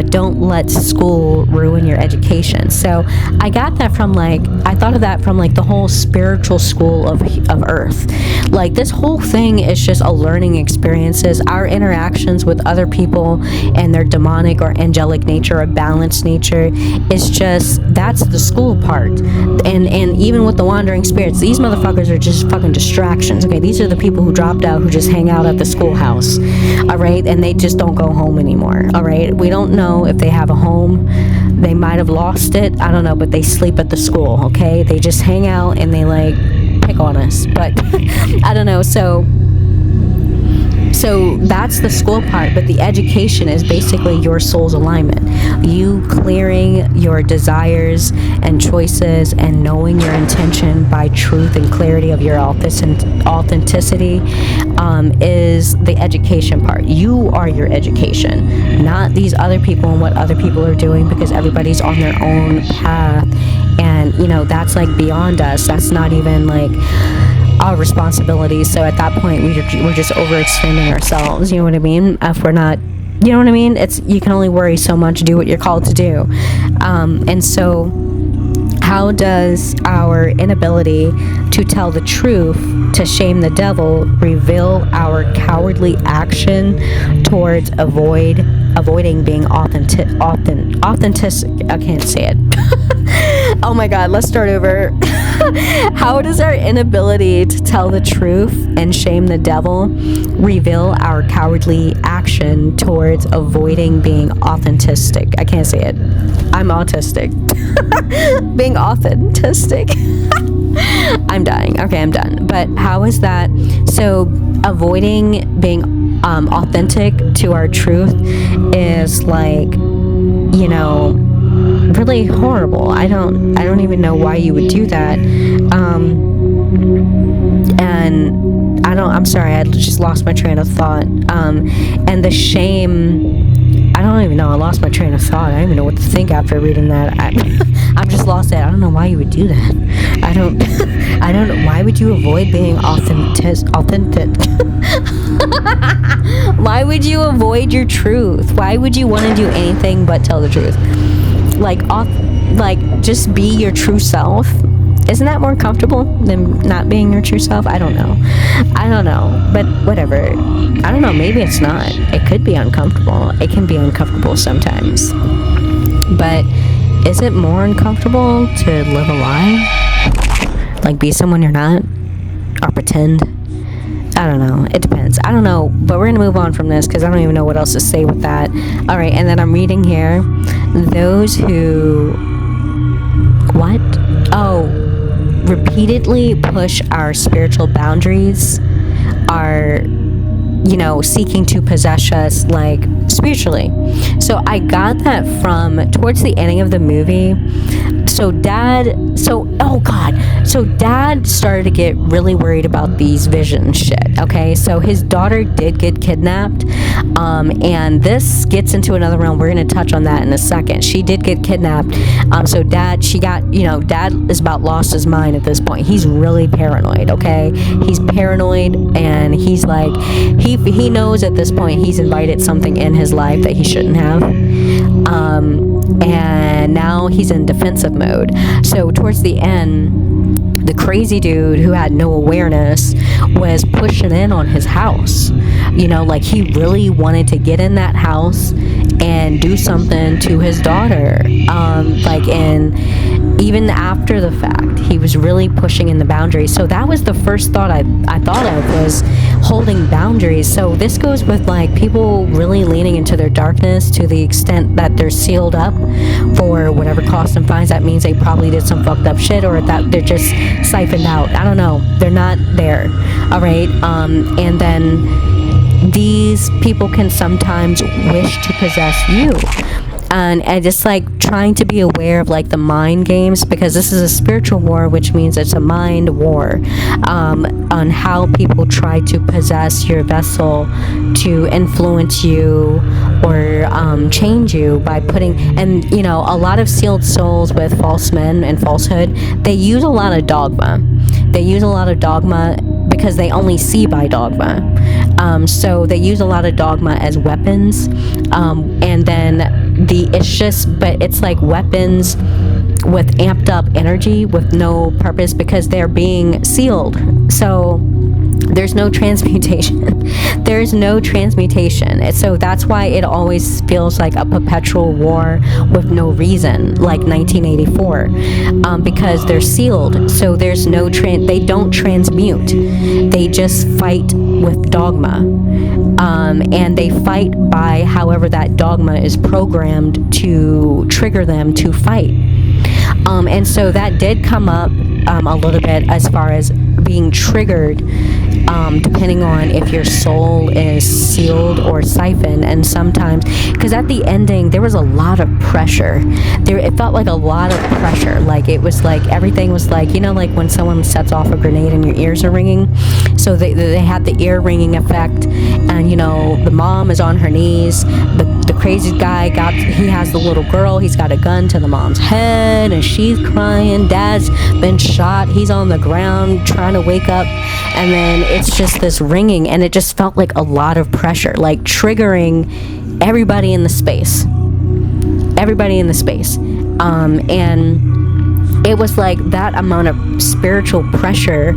B: don't let school ruin your education. So I got that from I thought of that from the whole spiritual school of Earth. Like, this whole thing is just a learning experiences. Our interactions with other people and their demonic or angelic nature or balanced nature is just, that's the school part. And even with the wandering spirits, these motherfuckers are just fucking distractions. Okay, these are the people who dropped out, who just hang out at the schoolhouse. All right, and they just don't go home anymore. All right, we don't know if they have a home. They might have lost it, I don't know, but they sleep at the school. Okay, they just hang out and they pick on us, but I don't know. So that's the school part, but the education is basically your soul's alignment. You clearing your desires and choices and knowing your intention by truth and clarity of your authenticity is the education part. You are your education, not these other people and what other people are doing, because everybody's on their own path. And, that's beyond us. That's not even our responsibility. So at that point, we're just overextending ourselves. You know what I mean? If we're not, you know what I mean? You can only worry so much. Do what you're called to do. And so, how does our inability to tell the truth, to shame the devil, reveal our cowardly action towards avoiding being authentic? I can't say it. Oh my God, let's start over. How does our inability to tell the truth and shame the devil reveal our cowardly action towards avoiding being authentic? I can't say it. I'm autistic. Being authentic. I'm dying. Okay, I'm done. But how is that? So avoiding being authentic to our truth is really horrible. I don't even know why you would do that. And I'm sorry, I just lost my train of thought. And the shame, I don't even know, I lost my train of thought. I don't even know what to think after reading that. I'm just lost at, I don't know why you would do that. I don't know, why would you avoid being authentic? Why would you avoid your truth? Why would you want to do anything but tell the truth? Just be your true self. Isn't that more comfortable than not being your true self? I don't know, but whatever. I don't know, maybe it's not. It could be uncomfortable. It can be uncomfortable sometimes, but is it more uncomfortable to live a lie? Be someone you're not? Or pretend? I don't know. It depends. I don't know. But we're going to move on from this because I don't even know what else to say with that. All right. And then I'm reading here. Those who... What? Oh. Repeatedly push our spiritual boundaries are, seeking to possess us, spiritually. So I got that from towards the ending of the movie. So dad started to get really worried about these vision shit. Okay, so his daughter did get kidnapped, and this gets into another realm. We're gonna touch on that in a second. She did get kidnapped. So dad is about lost his mind at this point. He's really paranoid. Okay, he's paranoid, and he's he knows at this point he's invited something in his life that he shouldn't have. And now he's in defensive mode. So towards the end, the crazy dude who had no awareness was pushing in on his house. He really wanted to get in that house and do something to his daughter. And even after the fact, he was really pushing in the boundaries. So that was the first thought I thought of, was holding boundaries. So this goes with people really leaning into their darkness to the extent that they're sealed up for whatever cost and fines. That means they probably did some fucked up shit, or that they're just siphoned out. I don't know. They're not there. All right. And then these people can sometimes wish to possess you. And just trying to be aware of the mind games, because this is a spiritual war, which means it's a mind war, on how people try to possess your vessel to influence you or change you by putting, and a lot of sealed souls with false men and falsehood, they use a lot of dogma. They use a lot of dogma because they only see by dogma. So they use a lot of dogma as weapons, and then but it's like weapons with amped up energy with no purpose because they're being sealed. So there's no transmutation. There's no transmutation. And so that's why it always feels like a perpetual war with no reason, like 1984, because they're sealed. So there's no they don't transmute. They just fight with dogma. And they fight by however that dogma is programmed to trigger them to fight. And so that did come up a little bit as far as being triggered, depending on if your soul is sealed or siphoned. And sometimes, because at the ending there was a lot of pressure there, it felt like a lot of pressure, like it was like everything was like, you know, like when someone sets off a grenade and your ears are ringing. So they had the ear ringing effect, and you know, the mom is on her knees, the crazy guy he has the little girl, he's got a gun to the mom's head and she's crying, dad's been shot, he's on the ground trying to wake up, and then it's just this ringing, and it just felt like a lot of pressure, like triggering everybody in the space, and it was like that amount of spiritual pressure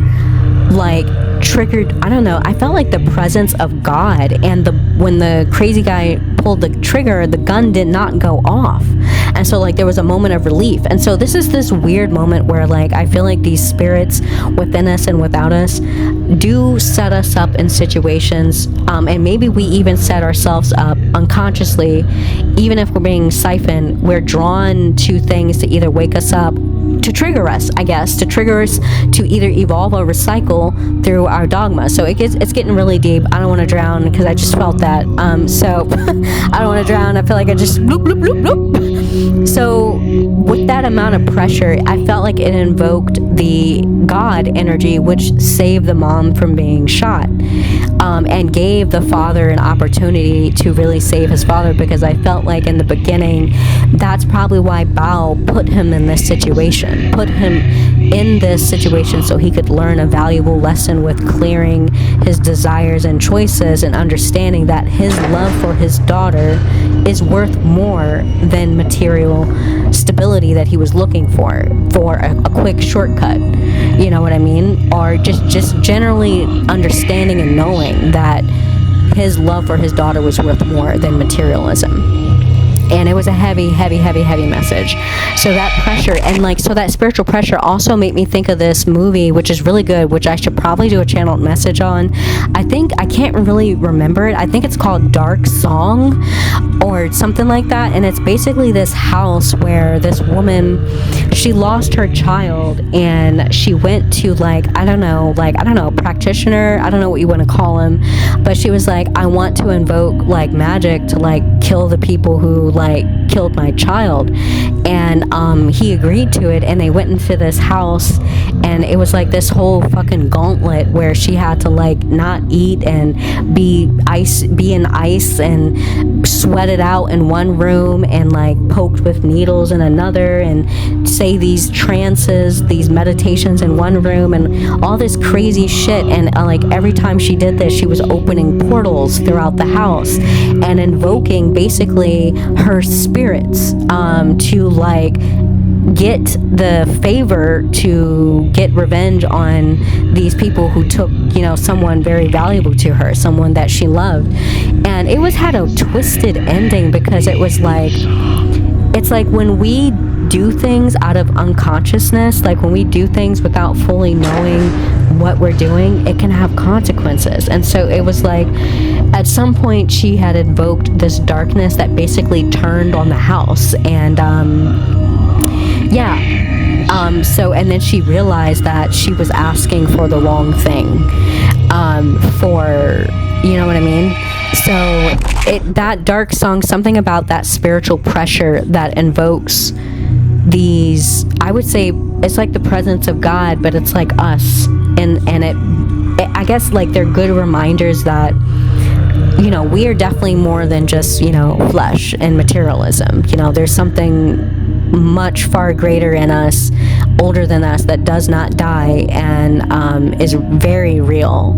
B: like triggered, I don't know, I felt like the presence of God, and when the crazy guy pulled the trigger, the gun did not go off. And so like there was a moment of relief. And so this is this weird moment where like I feel like these spirits within us and without us do set us up in situations, and maybe we even set ourselves up unconsciously. Even if we're being siphoned, we're drawn to things to either wake us up, to trigger us, I guess, to trigger us to either evolve or recycle through our dogma. So it's getting really deep. I don't want to drown because I just felt that. So I don't want to drown. I feel like I just bloop, bloop, bloop, bloop. So with that amount of pressure, I felt like it invoked the God energy, which saved the mom from being shot, and gave the father an opportunity to really save his father, because I felt like in the beginning, that's probably why Bao put him in this situation, so he could learn a valuable lesson with clearing his desires and choices, and understanding that his love for his daughter is worth more than material stability that he was looking for a quick shortcut. You know what I mean? Or just generally understanding and knowing that his love for his daughter was worth more than materialism. And it was a heavy, heavy, heavy, heavy message. So that pressure, and like, so that spiritual pressure also made me think of this movie, which is really good, which I should probably do a channeled message on. I can't really remember it. I think it's called Dark Song or something like that. And it's basically this house where this woman, she lost her child, and she went to I don't know, practitioner, I don't know what you want to call him, but she was like, I want to invoke magic to kill the people who killed my child. And he agreed to it, and they went into this house, and it was like this whole fucking gauntlet where she had to not eat and be in ice and sweat it out in one room, and poked with needles in another, and say these trances, these meditations in one room, and all this crazy shit. And every time she did this, she was opening portals throughout the house and invoking basically her spirits to get the favor to get revenge on these people who took someone very valuable to her, someone that she loved. And it had a twisted ending, because it was it's like when we do things out of unconsciousness, when we do things without fully knowing what we're doing, it can have consequences. And so it was at some point she had invoked this darkness that basically turned on the house, and so, and then she realized that she was asking for the wrong thing, you know what I mean? So that Dark Song, something about that spiritual pressure that invokes these, I would say it's like the presence of God, but it's like us, and it I guess they're good reminders that we are definitely more than just flesh and materialism. There's something much far greater in us, older than us, that does not die, and is very real.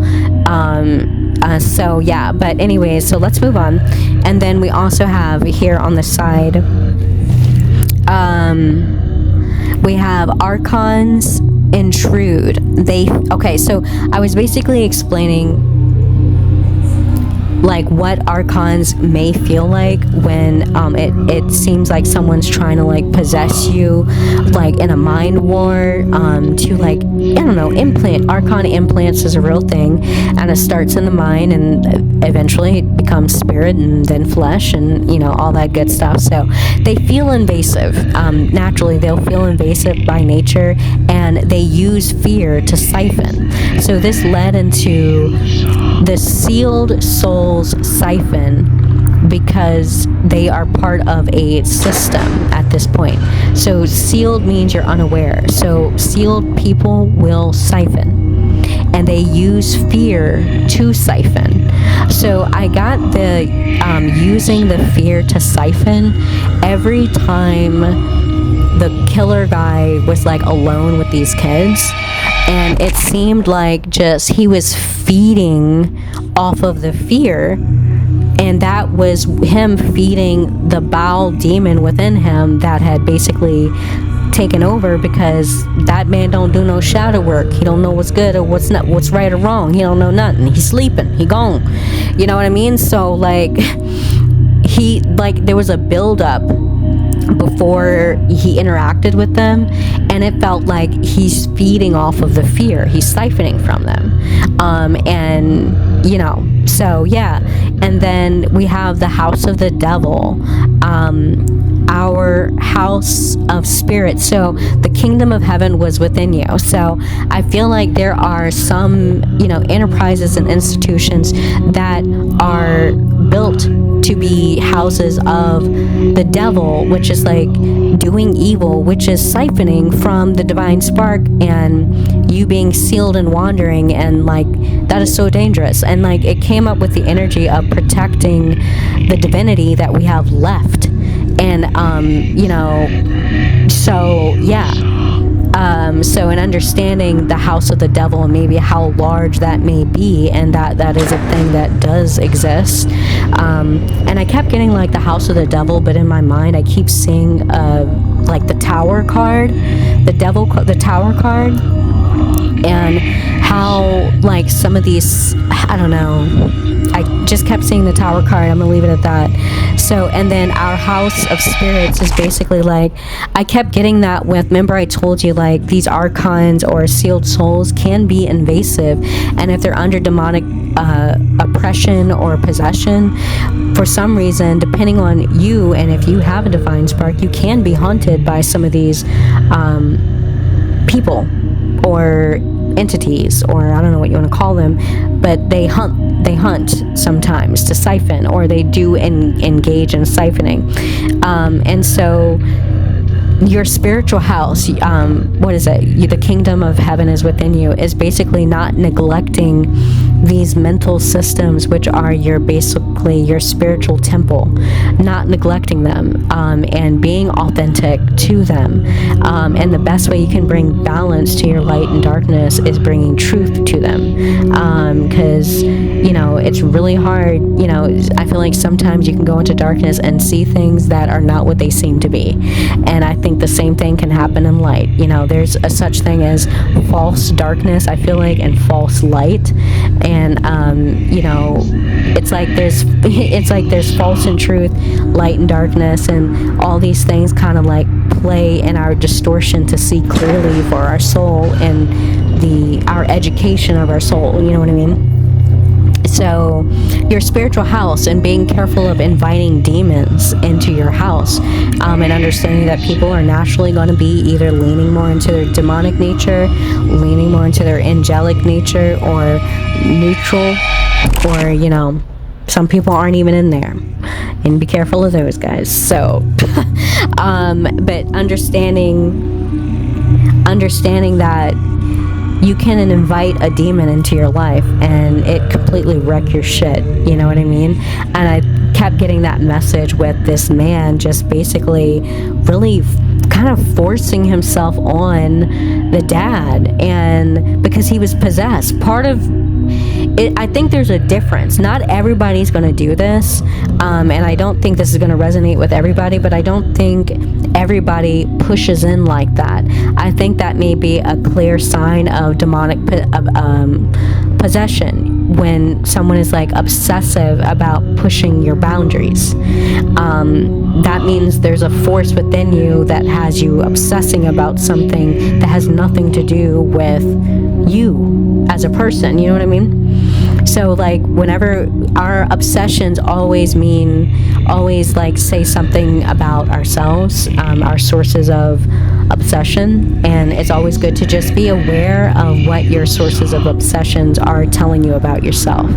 B: So yeah, but anyways, so let's move on. And then we also have here on the side, we have archons intrude. So I was basically explaining like what archons may feel like when it seems like someone's trying to like possess you, like in a mind war, to like, I don't know, archon implants is a real thing, and it starts in the mind and eventually it becomes spirit and then flesh and, you know, all that good stuff. So they feel invasive. Naturally they'll feel invasive by nature, and they use fear to siphon. So this led into the sealed souls siphon, because they are part of a system at this point. So sealed means you're unaware. So sealed people will siphon, and they use fear to siphon. So I got the using the fear to siphon every time the killer guy was like alone with these kids, and it seemed like just he was feeding off of the fear, and that was him feeding the Baal demon within him that had basically taken over, because that man don't do no shadow work. He don't know what's good or what's not, what's right or wrong. He don't know nothing. He's sleeping. He gone. You know what I mean? So like there was a build up before he interacted with them, and it felt like he's feeding off of the fear. He's siphoning from them. And you know, so yeah. And then we have the house of the devil, our house of spirit. So the kingdom of heaven was within you. So I feel like there are some, you know, enterprises and institutions that are built to be houses of the devil, which is like doing evil, which is siphoning from the divine spark, and you being sealed and wandering, and like that is so dangerous. And like it came up with the energy of protecting the divinity that we have left. And you know, so yeah. So in understanding the house of the devil and maybe how large that may be, and that is a thing that does exist. And I kept getting like the house of the devil, but in my mind I keep seeing like the tower card, the tower card, and how like some of these, I don't know, I just kept seeing the tower card. I'm gonna leave it at that. So, and then our house of spirits is basically like, I kept getting that with, remember I told you like these archons or sealed souls can be invasive, and if they're under demonic oppression or possession, for some reason, depending on you, and if you have a divine spark, you can be haunted by some of these people or entities, or I don't know what you want to call them, but they hunt sometimes to siphon, or they do engage in siphoning. And so your spiritual house, what is it? The kingdom of heaven is within you, is basically not neglecting these mental systems, which are basically your spiritual temple, not neglecting them, and being authentic to them. And the best way you can bring balance to your light and darkness is bringing truth to them. Because, you know, it's really hard. You know, I feel like sometimes you can go into darkness and see things that are not what they seem to be. And I think the same thing can happen in light. You know, there's a such thing as false darkness, I feel like, and false light. And you know, it's like there's false and truth, light and darkness, and all these things kind of like play in our distortion to see clearly for our soul and our education of our soul. You know what I mean? So your spiritual house, and being careful of inviting demons into your house, and understanding that people are naturally going to be either leaning more into their demonic nature, leaning more into their angelic nature, or neutral, or, you know, some people aren't even in there, and be careful of those guys. So but understanding that you can invite a demon into your life and it completely wreck your shit, you know what I mean? And I kept getting that message with this man just basically really kind of forcing himself on the dad, and because he was possessed. I think there's a difference. Not everybody's going to do this, and I don't think this is going to resonate with everybody, but I don't think everybody pushes in like that. I think that may be a clear sign of demonic possession, when someone is like obsessive about pushing your boundaries. That means there's a force within you that has you obsessing about something that has nothing to do with you as a person. You know what I mean? So like whenever our obsessions always like say something about ourselves, our sources of obsession, and it's always good to just be aware of what your sources of obsessions are telling you about yourself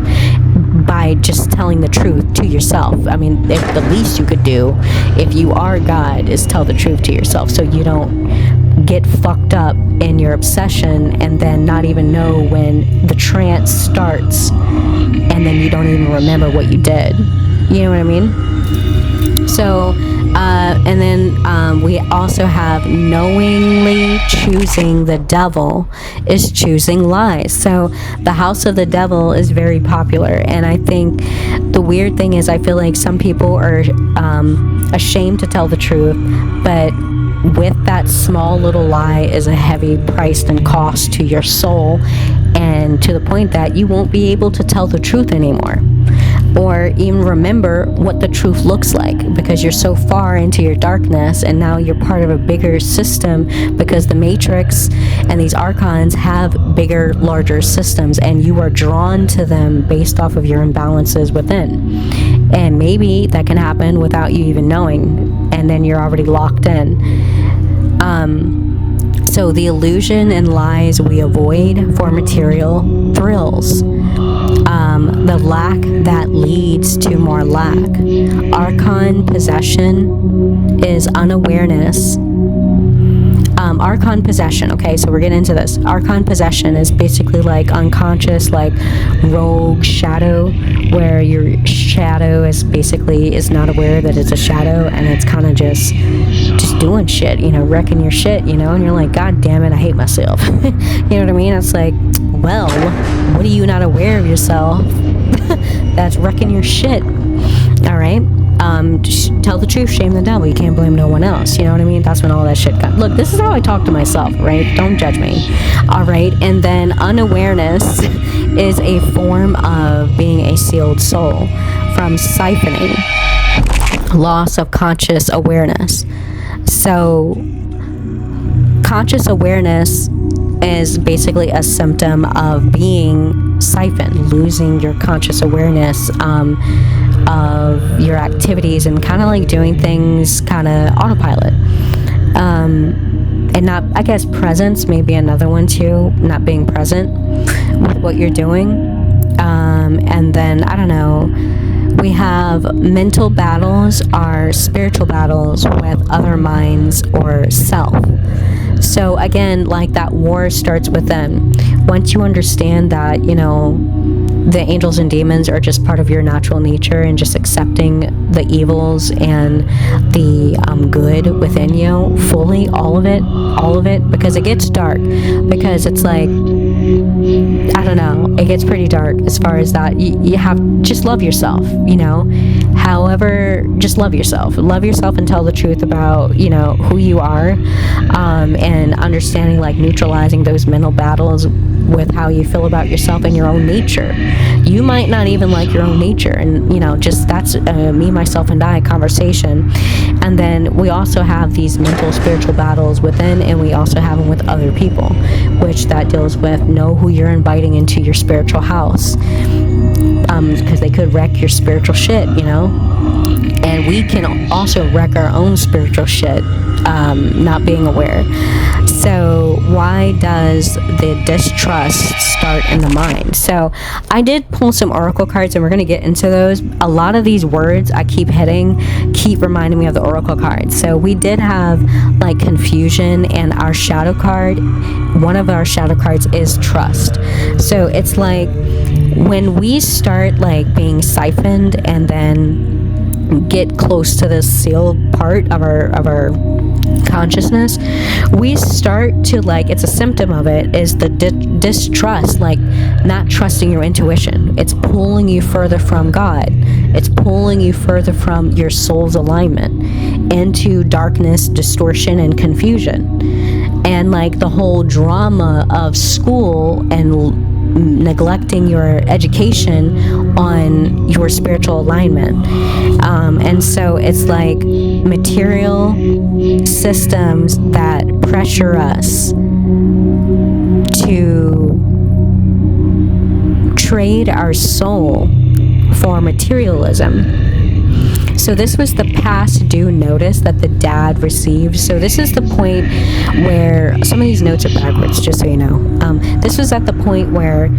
B: by just telling the truth to yourself. I mean, if the least you could do if you are God is tell the truth to yourself, so you don't get fucked up in your obsession and then not even know when the trance starts and then you don't even remember what you did. You know what I mean? So and then we also have knowingly choosing the devil is choosing lies. So the house of the devil is very popular, and I think the weird thing is I feel like some people are ashamed to tell the truth, but with that small little lie is a heavy price and cost to your soul, and to the point that you won't be able to tell the truth anymore, or even remember what the truth looks like, because you're so far into your darkness, and now you're part of a bigger system, because the Matrix and these archons have bigger, larger systems, and you are drawn to them based off of your imbalances within. And maybe that can happen without you even knowing, and then you're already locked in. So the illusion and lies we avoid for material thrills. The lack that leads to more lack. Archon possession is unawareness. Archon possession, okay, so we're getting into this. Archon possession is basically like unconscious, like rogue shadow, where your shadow is not aware that it's a shadow, and it's kind of just doing shit, wrecking your shit, and you're like, God damn it, I hate myself. You know what I mean? It's like, well, what are you not aware of yourself that's wrecking your shit? All right? Just tell the truth, shame the devil. You can't blame no one else. You know what I mean? That's when all that shit comes. Look, this is how I talk to myself, right? Don't judge me. All right? And then unawareness is a form of being a sealed soul from siphoning, loss of conscious awareness. So conscious awareness is basically a symptom of being siphoned, losing your conscious awareness of your activities, and kind of like doing things kind of autopilot. And not, I guess presence may be another one too, not being present with what you're doing. And then, I don't know, we have mental battles are spiritual battles with other minds or self. So again, like that war starts within. Once you understand that, the angels and demons are just part of your natural nature, and just accepting the evils and the good within you fully, all of it, because it gets dark, because it's like, I don't know, it gets pretty dark as far as that. You have, just love yourself, however, just love yourself and tell the truth about, who you are, and understanding, like neutralizing those mental battles with how you feel about yourself and your own nature. You might not even like your own nature, and just that's me, myself, and I conversation. And then we also have these mental spiritual battles within, and we also have them with other people, which that deals with know who you're inviting into your spiritual house, because they could wreck your spiritual shit, and we can also wreck our own spiritual shit, not being aware. So why does the distrust start in the mind? So I did pull some oracle cards, and we're going to get into those. A lot of these words I keep reminding me of the oracle cards. So we did have like confusion, and our shadow card, one of our shadow cards is trust. So it's like when we start like being siphoned and then get close to this sealed part of our consciousness, we start to, like, it's a symptom of it, is the distrust, like not trusting your intuition. It's pulling you further from God. It's pulling you further from your soul's alignment into darkness, distortion, and confusion. And like the whole drama of school and neglecting your education on your spiritual alignment. And so it's like material systems that pressure us to trade our soul for materialism. So this was the past due notice that the dad received. So this is the point where, some of these notes are backwards, just so you know. This was at the point where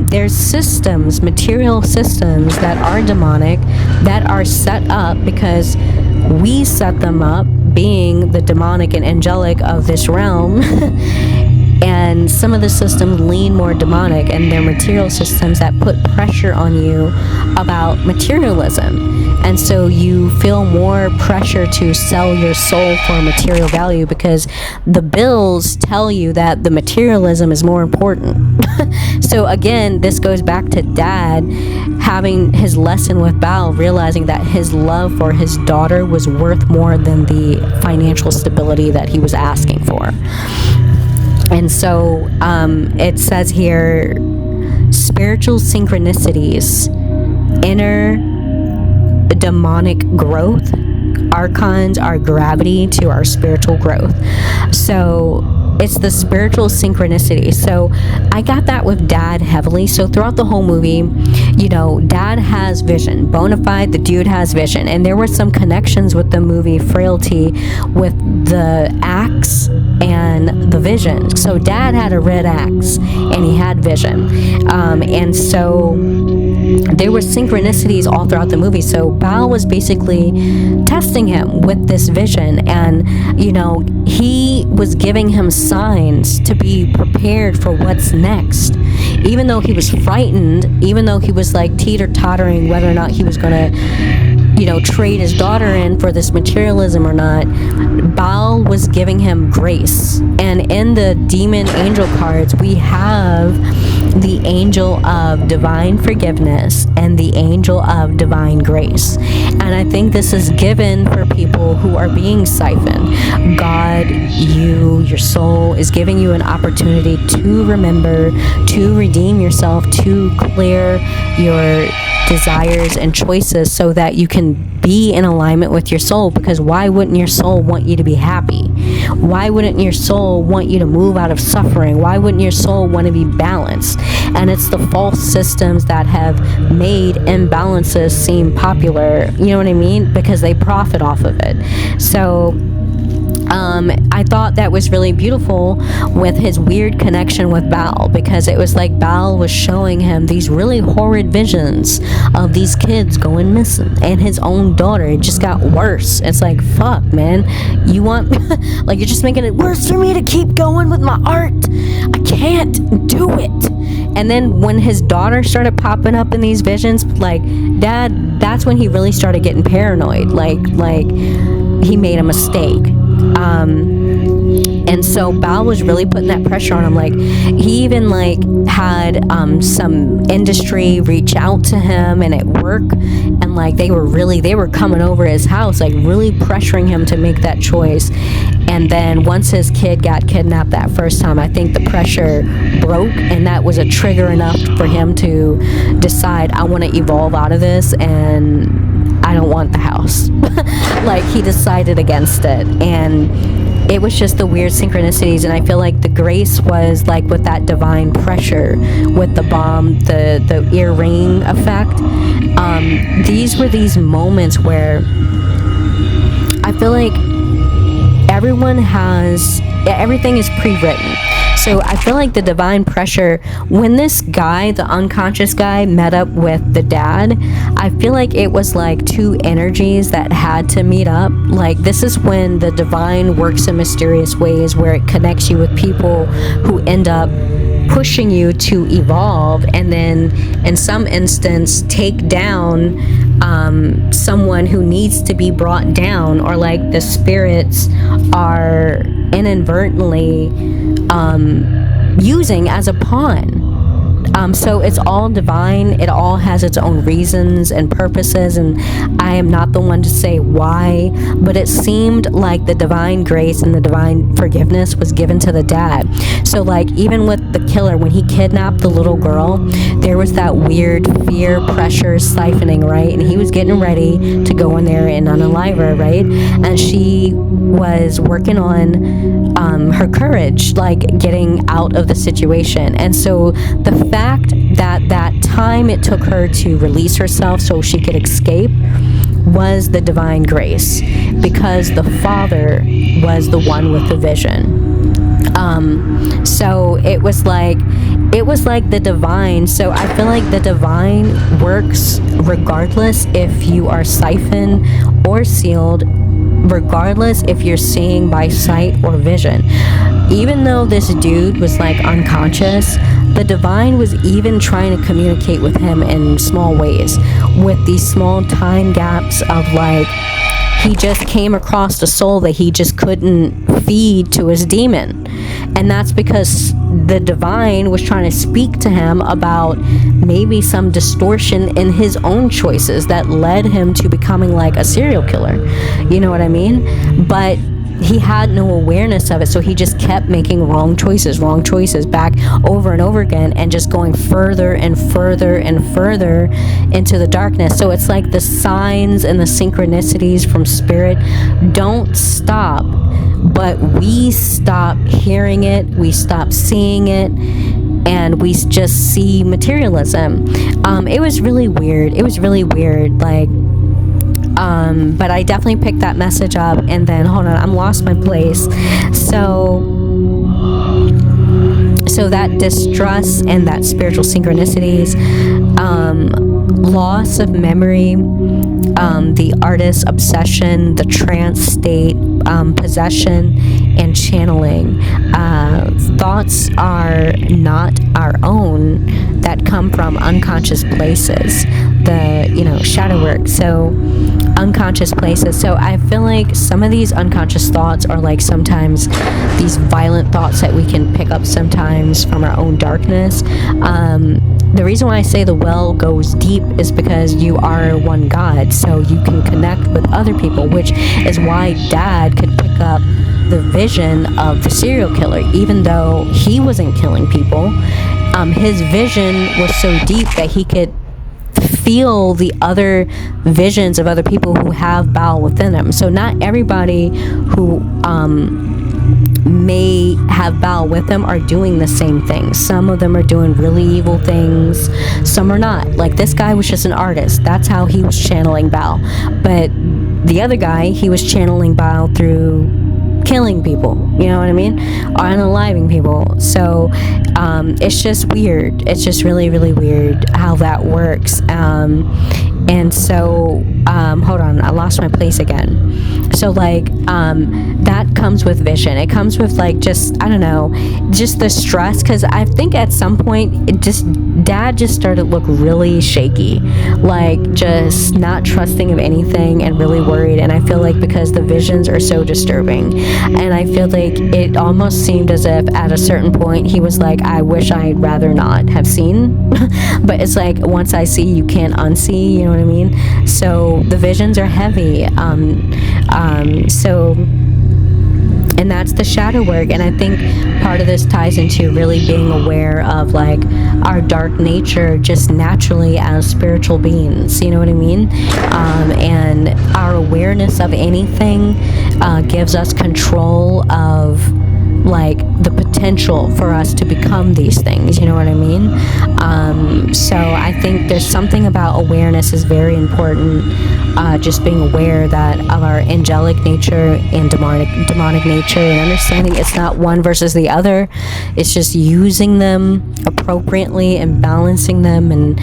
B: there's systems, material systems that are demonic, that are set up because we set them up, being the demonic and angelic of this realm. And some of the systems lean more demonic, and they're material systems that put pressure on you about materialism. And so you feel more pressure to sell your soul for material value because the bills tell you that the materialism is more important. So again, this goes back to dad having his lesson with Baal, realizing that his love for his daughter was worth more than the financial stability that he was asking for. And so it says here, spiritual synchronicities, inner demonic growth, archons are gravity to our spiritual growth. So it's the spiritual synchronicity. So I got that with dad heavily. So throughout the whole movie, you know, dad has vision. Bona fide, the dude has vision. And there were some connections with the movie Frailty with the axe and the vision. So dad had a red axe and he had vision. And so there were synchronicities all throughout the movie. So Baal was basically testing him with this vision, and you know, he was giving him signs to be prepared for what's next. Even though he was frightened, even though he was like teeter-tottering whether or not he was gonna, you know, trade his daughter in for this materialism or not, Baal was giving him grace. And in the demon angel cards, we have the angel of divine forgiveness and the angel of divine grace. And I think this is given for people who are being siphoned. God, your soul is giving you an opportunity to remember, to redeem yourself, to clear your desires and choices so that you can be in alignment with your soul. Because why wouldn't your soul want you to be happy? Why wouldn't your soul want you to move out of suffering? Why wouldn't your soul want to be balanced? And it's the false systems that have made imbalances seem popular, you know what I mean? Because they profit off of it. So I thought that was really beautiful with his weird connection with Baal, because it was like Baal was showing him these really horrid visions of these kids going missing and his own daughter. It just got worse. It's like, fuck, man, you want like, you're just making it worse for me to keep going with my art. I can't do it. And then when his daughter started popping up in these visions, like, dad, that's when he really started getting paranoid. Like he made a mistake. And so Baal was really putting that pressure on him. Like, he even like had some industry reach out to him and at work, and like they were coming over his house, like really pressuring him to make that choice. And then once his kid got kidnapped that first time, I think the pressure broke, and that was a trigger enough for him to decide, I want to evolve out of this and I don't want the house. Like, he decided against it. And it was just the weird synchronicities. And I feel like the grace was like with that divine pressure, with the bomb, the earring effect. These were these moments where I feel like everything is pre-written. So I feel like the divine pressure, when this guy, the unconscious guy, met up with the dad, I feel like it was like two energies that had to meet up. Like, this is when the divine works in mysterious ways, where it connects you with people who end up pushing you to evolve, and then in some instance take down someone who needs to be brought down, or like the spirits are inadvertently using as a pawn. So it's all divine. It all has its own reasons and purposes, and I am not the one to say why, but it seemed like the divine grace and the divine forgiveness was given to the dad. So like even with the killer, when he kidnapped the little girl, there was that weird fear pressure siphoning, right? And he was getting ready to go in there and unalive her, right? And she was working on her courage, like getting out of the situation. And so the fact that time it took her to release herself so she could escape was the divine grace, because the father was the one with the vision. So it was like the divine. So I feel like the divine works regardless if you are siphoned or sealed, regardless if you're seeing by sight or vision. Even though this dude was like unconscious, the divine was even trying to communicate with him in small ways, with these small time gaps of like, he just came across a soul that he just couldn't feed to his demon. And that's because the divine was trying to speak to him about maybe some distortion in his own choices that led him to becoming like a serial killer. You know what I mean? But he had no awareness of it, so he just kept making wrong choices back over and over again, and just going further and further and further into the darkness. So it's like the signs and the synchronicities from spirit don't stop, but we stop hearing it, we stop seeing it, and we just see materialism. It was really weird. Like, but I definitely picked that message up, and then hold on, I'm lost my place. So that distrust and that spiritual synchronicities, loss of memory, the artist's obsession, the trance state, possession, and channeling. Thoughts are not our own, that come from unconscious places, the shadow work. So unconscious places. So I feel like some of these unconscious thoughts are like sometimes these violent thoughts that we can pick up sometimes from our own darkness. The reason why I say the well goes deep is because you are one God, so you can connect with other people, which is why Dad could pick up the vision of the serial killer, even though he wasn't killing people. His vision was so deep that he could feel the other visions of other people who have Baal within them. So not everybody who may have Baal with them are doing the same thing. Some of them are doing really evil things, some are not. Like this guy was just an artist, that's how he was channeling Baal. But the other guy, he was channeling Baal through killing people, you know what I mean, or unaliving people. So it's just weird. It's just really, really weird how that works. And so hold on, I lost my place again. So like that comes with vision. It comes with like just, I don't know, just the stress, because I think at some point Dad just started to look really shaky, like just not trusting of anything and really worried. And I feel like because the visions are so disturbing, and I feel like it almost seemed as if at a certain point he was like, I wish I'd rather not have seen. But it's like once I see, you can't unsee, you know what I mean? So the visions are heavy. And that's the shadow work. And I think part of this ties into really being aware of like our dark nature just naturally as spiritual beings, you know what I mean? And our awareness of anything gives us control of like the potential for us to become these things, you know what I mean? So I think there's something about awareness is very important. Just being aware that of our angelic nature and demonic nature, and understanding it's not one versus the other. It's just using them appropriately and balancing them, and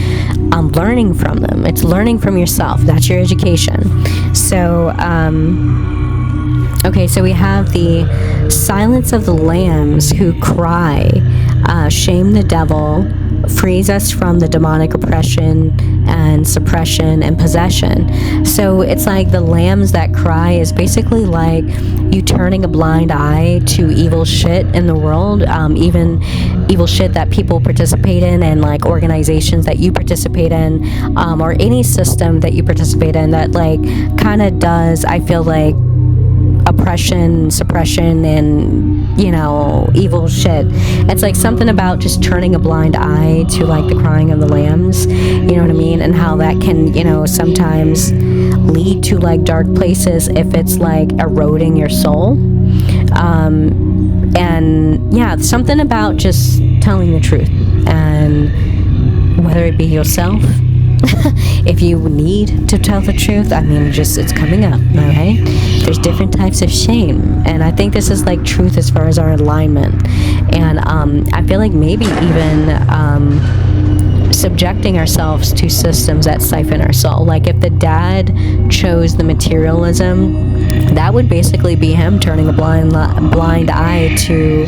B: learning from them. It's learning from yourself. That's your education. So Okay, so we have the silence of the lambs who cry, shame the devil, frees us from the demonic oppression and suppression and possession. So it's like the lambs that cry is basically like you turning a blind eye to evil shit in the world, even evil shit that people participate in, and like organizations that you participate in, or any system that you participate in that like kind of does, I feel like, oppression, suppression, and, you know, evil shit. It's like something about just turning a blind eye to like the crying of the lambs, you know what I mean, and how that can, you know, sometimes lead to like dark places if it's like eroding your soul. And yeah, something about just telling the truth, and whether it be yourself, if you need to tell the truth, I mean, just it's coming up, all right? There's different types of shame, and I think this is like truth as far as our alignment. And I feel like maybe even subjecting ourselves to systems that siphon our soul. Like if the dad chose the materialism, that would basically be him turning a blind eye to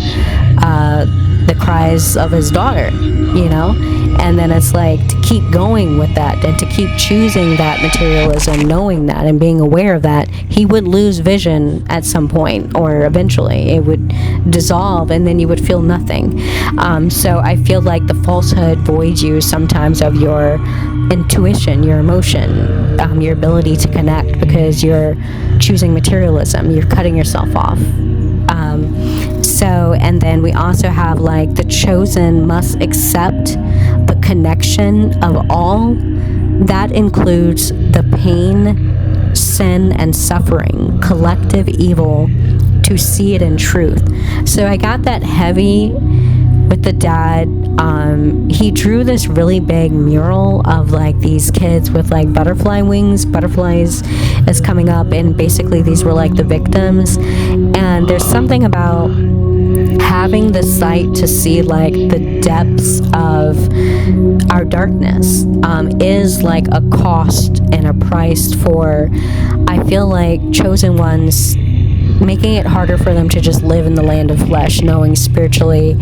B: the cries of his daughter, you know? And then it's like to keep going with that and to keep choosing that materialism, knowing that and being aware of that, he would lose vision at some point, or eventually it would dissolve and then you would feel nothing. So I feel like the falsehood voids you sometimes of your intuition, your emotion, your ability to connect, because you're choosing materialism, you're cutting yourself off. So, and then we also have like the chosen must accept the connection of all. That includes the pain, sin, and suffering, collective evil, to see it in truth. So I got that heavy with the dad. He drew this really big mural of like these kids with like butterfly wings. Butterflies is coming up, and basically these were like the victims. And there's something about having the sight to see like the depths of our darkness is like a cost and a price for, I feel like, chosen ones, making it harder for them to just live in the land of flesh, knowing spiritually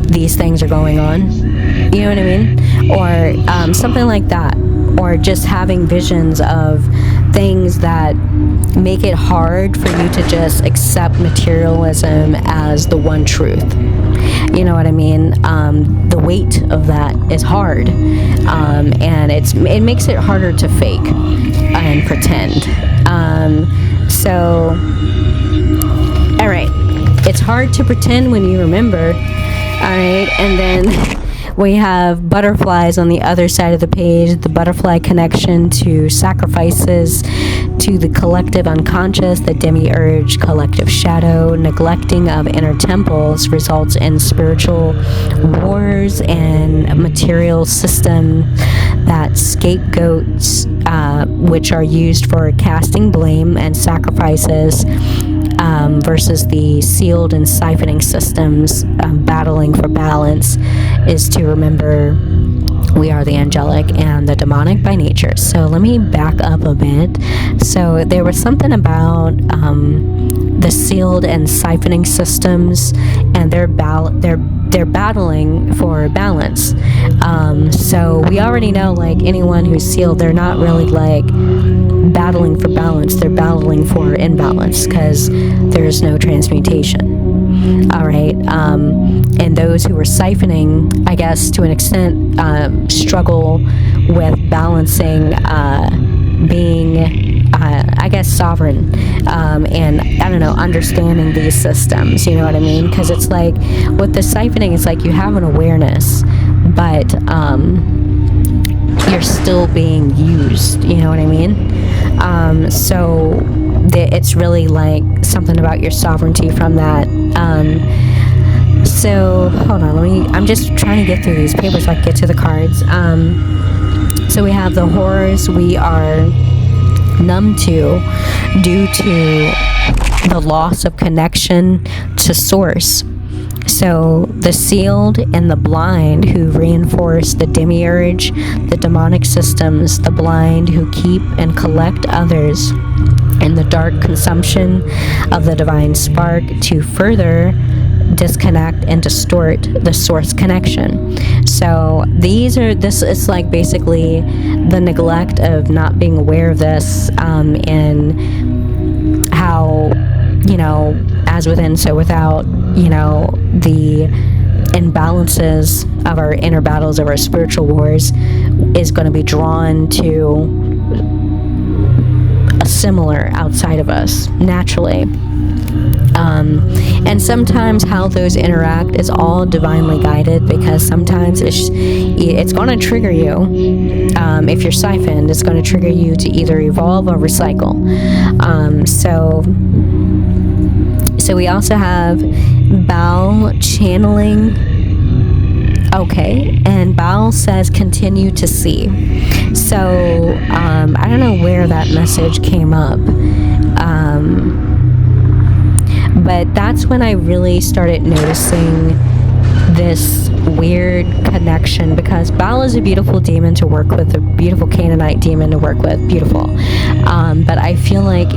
B: these things are going on, you know what I mean, or something like that, or just having visions of things that make it hard for you to just accept materialism as the one truth. You know what I mean? The weight of that is hard, and it makes it harder to fake and pretend. So, all right, it's hard to pretend when you remember. All right, and then we have butterflies on the other side of the page, the butterfly connection to sacrifices, to the collective unconscious, the demiurge, collective shadow. Neglecting of inner temples results in spiritual wars and a material system that scapegoats, which are used for casting blame and sacrifices, versus the sealed and siphoning systems, battling for balance, is to remember we are the angelic and the demonic by nature. So let me back up a bit. So there was something about the sealed and siphoning systems, and they're battling for balance. So we already know, like, anyone who's sealed, they're not really like battling for balance, they're battling for imbalance, because there's no transmutation. All right, and those who are siphoning, I guess to an extent, struggle with balancing, being, I guess, sovereign, and I don't know, understanding these systems, you know what I mean? Because it's like with the siphoning, it's like you have an awareness, but you're still being used, you know what I mean? So it's really like something about your sovereignty from that. So hold on, I'm just trying to get through these papers so I can get to the cards. So we have the horrors we are numb to due to the loss of connection to source. So the sealed and the blind who reinforce the demiurge, the demonic systems, the blind who keep and collect others and the dark consumption of the divine spark to further disconnect and distort the source connection. So this is like basically the neglect of not being aware of this, and how, as within, so without, the imbalances of our inner battles, of our spiritual wars, is going to be drawn to a similar outside of us naturally. And sometimes how those interact is all divinely guided, because sometimes it's going to trigger you. If you're siphoned, it's going to trigger you to either evolve or recycle. So we also have Baal channeling. Okay, and Baal says continue to see. So I don't know where that message came up. But that's when I really started noticing this weird connection, because Baal is a beautiful demon to work with, a beautiful Canaanite demon to work with, beautiful. But I feel like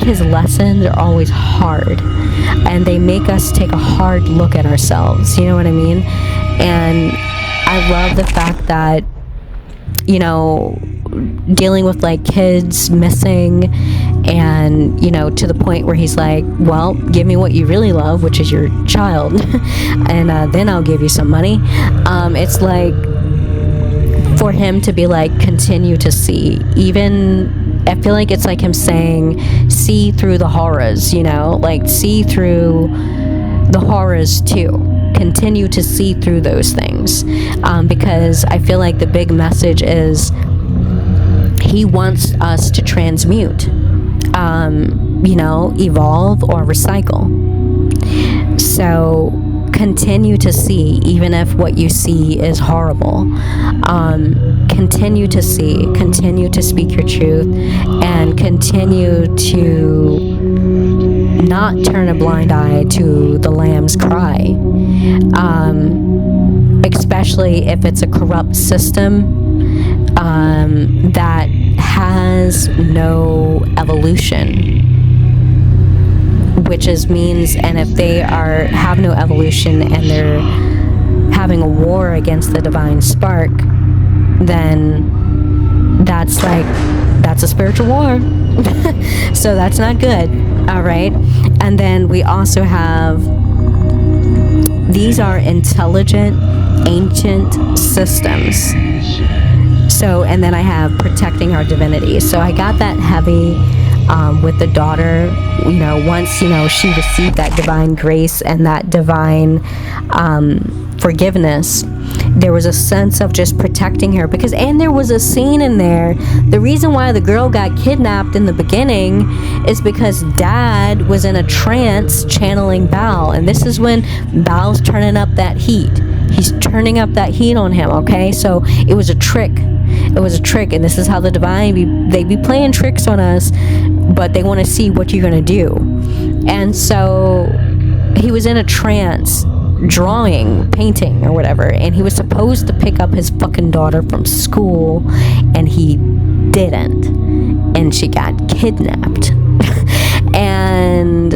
B: his lessons are always hard, and they make us take a hard look at ourselves, you know what I mean? And I love the fact that, dealing with like kids missing, and to the point where he's like, well, give me what you really love, which is your child, and then I'll give you some money. It's like, for him to be like, continue to see, even, I feel like it's like him saying, see through the horrors, like see through the horrors too. Continue to see through those things, because I feel like the big message is he wants us to transmute, evolve or recycle. So continue to see, even if what you see is horrible. Continue to see, continue to speak your truth, and continue to not turn a blind eye to the lamb's cry, especially if it's a corrupt system that has no evolution, which means, and if they have no evolution and they're having a war against the divine spark, then that's a spiritual war. So that's not good. All right. And then we also have, these are intelligent, ancient systems. So, and then I have protecting our divinity. So I got that heavy with the daughter, once, she received that divine grace and that divine forgiveness, there was a sense of just protecting her, and there was a scene in there. The reason why the girl got kidnapped in the beginning is because dad was in a trance channeling Baal, and this is when Baal's turning up that heat. He's turning up that heat on him, okay? So it was a trick. It was a trick, and this is how the divine, they be playing tricks on us, but they want to see what you're going to do. And so he was in a trance, drawing, painting, or whatever, and he was supposed to pick up his fucking daughter from school, and he didn't, and she got kidnapped. And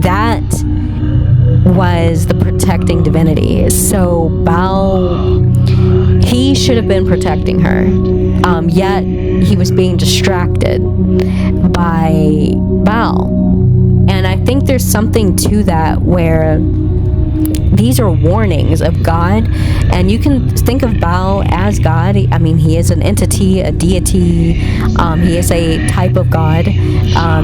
B: that was the protecting divinity. So Baal, he should have been protecting her, yet he was being distracted by Baal. And I think there's something to that, where these are warnings of God, and you can think of Baal as God. I mean, he is an entity, a deity. He is a type of God.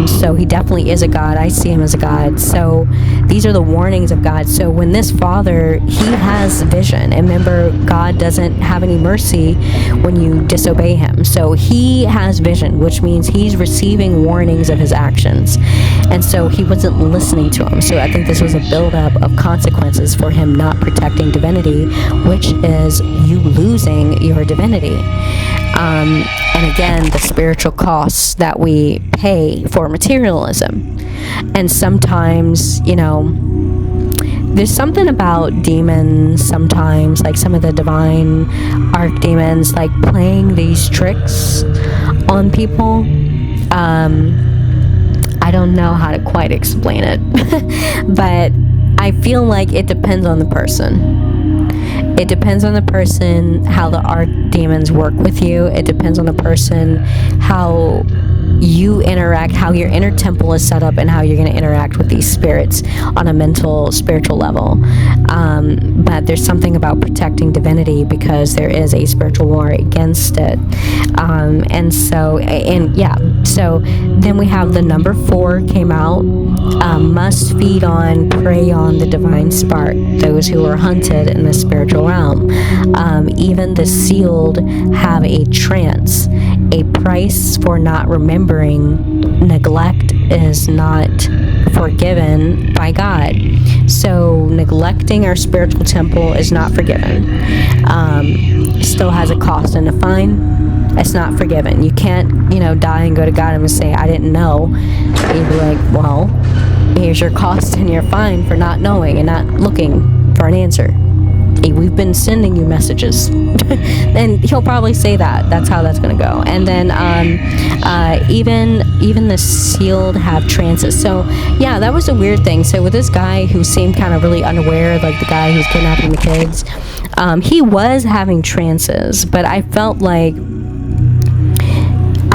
B: So he definitely is a God. I see him as a God. So these are the warnings of God. So when this father, he has vision, and remember, God doesn't have any mercy when you disobey him. So he has vision, which means he's receiving warnings of his actions. And so he wasn't listening to him. So I think this was a buildup of consequences for him not protecting divinity, which is you losing your divinity. And again, the spiritual costs that we pay for materialism. And sometimes, there's something about demons sometimes, like some of the divine archdemons, like playing these tricks on people. I don't know how to quite explain it, but I feel like it depends on the person. It depends on the person, how the archdemons work with you. It depends on the person, how you interact, how your inner temple is set up, and how you're going to interact with these spirits on a mental, spiritual level. But there's something about protecting divinity, because there is a spiritual war against it. So then we have the number 4 came out. Must feed on, prey on the divine spark, those who are hunted in the spiritual realm. Even the sealed have a trance, a price for not remembering. Neglect is not forgiven by God. So neglecting our spiritual temple is not forgiven. Still has a cost and a fine. It's not forgiven. You can't, die and go to God and say, I didn't know. You'd be like, well, here's your cost and your fine for not knowing and not looking for an answer. Hey, we've been sending you messages. And he'll probably say that. That's how that's going to go. And then even the sealed have trances. So, yeah, that was a weird thing. So with this guy who seemed kind of really unaware, like the guy who's kidnapping the kids, he was having trances. But I felt like,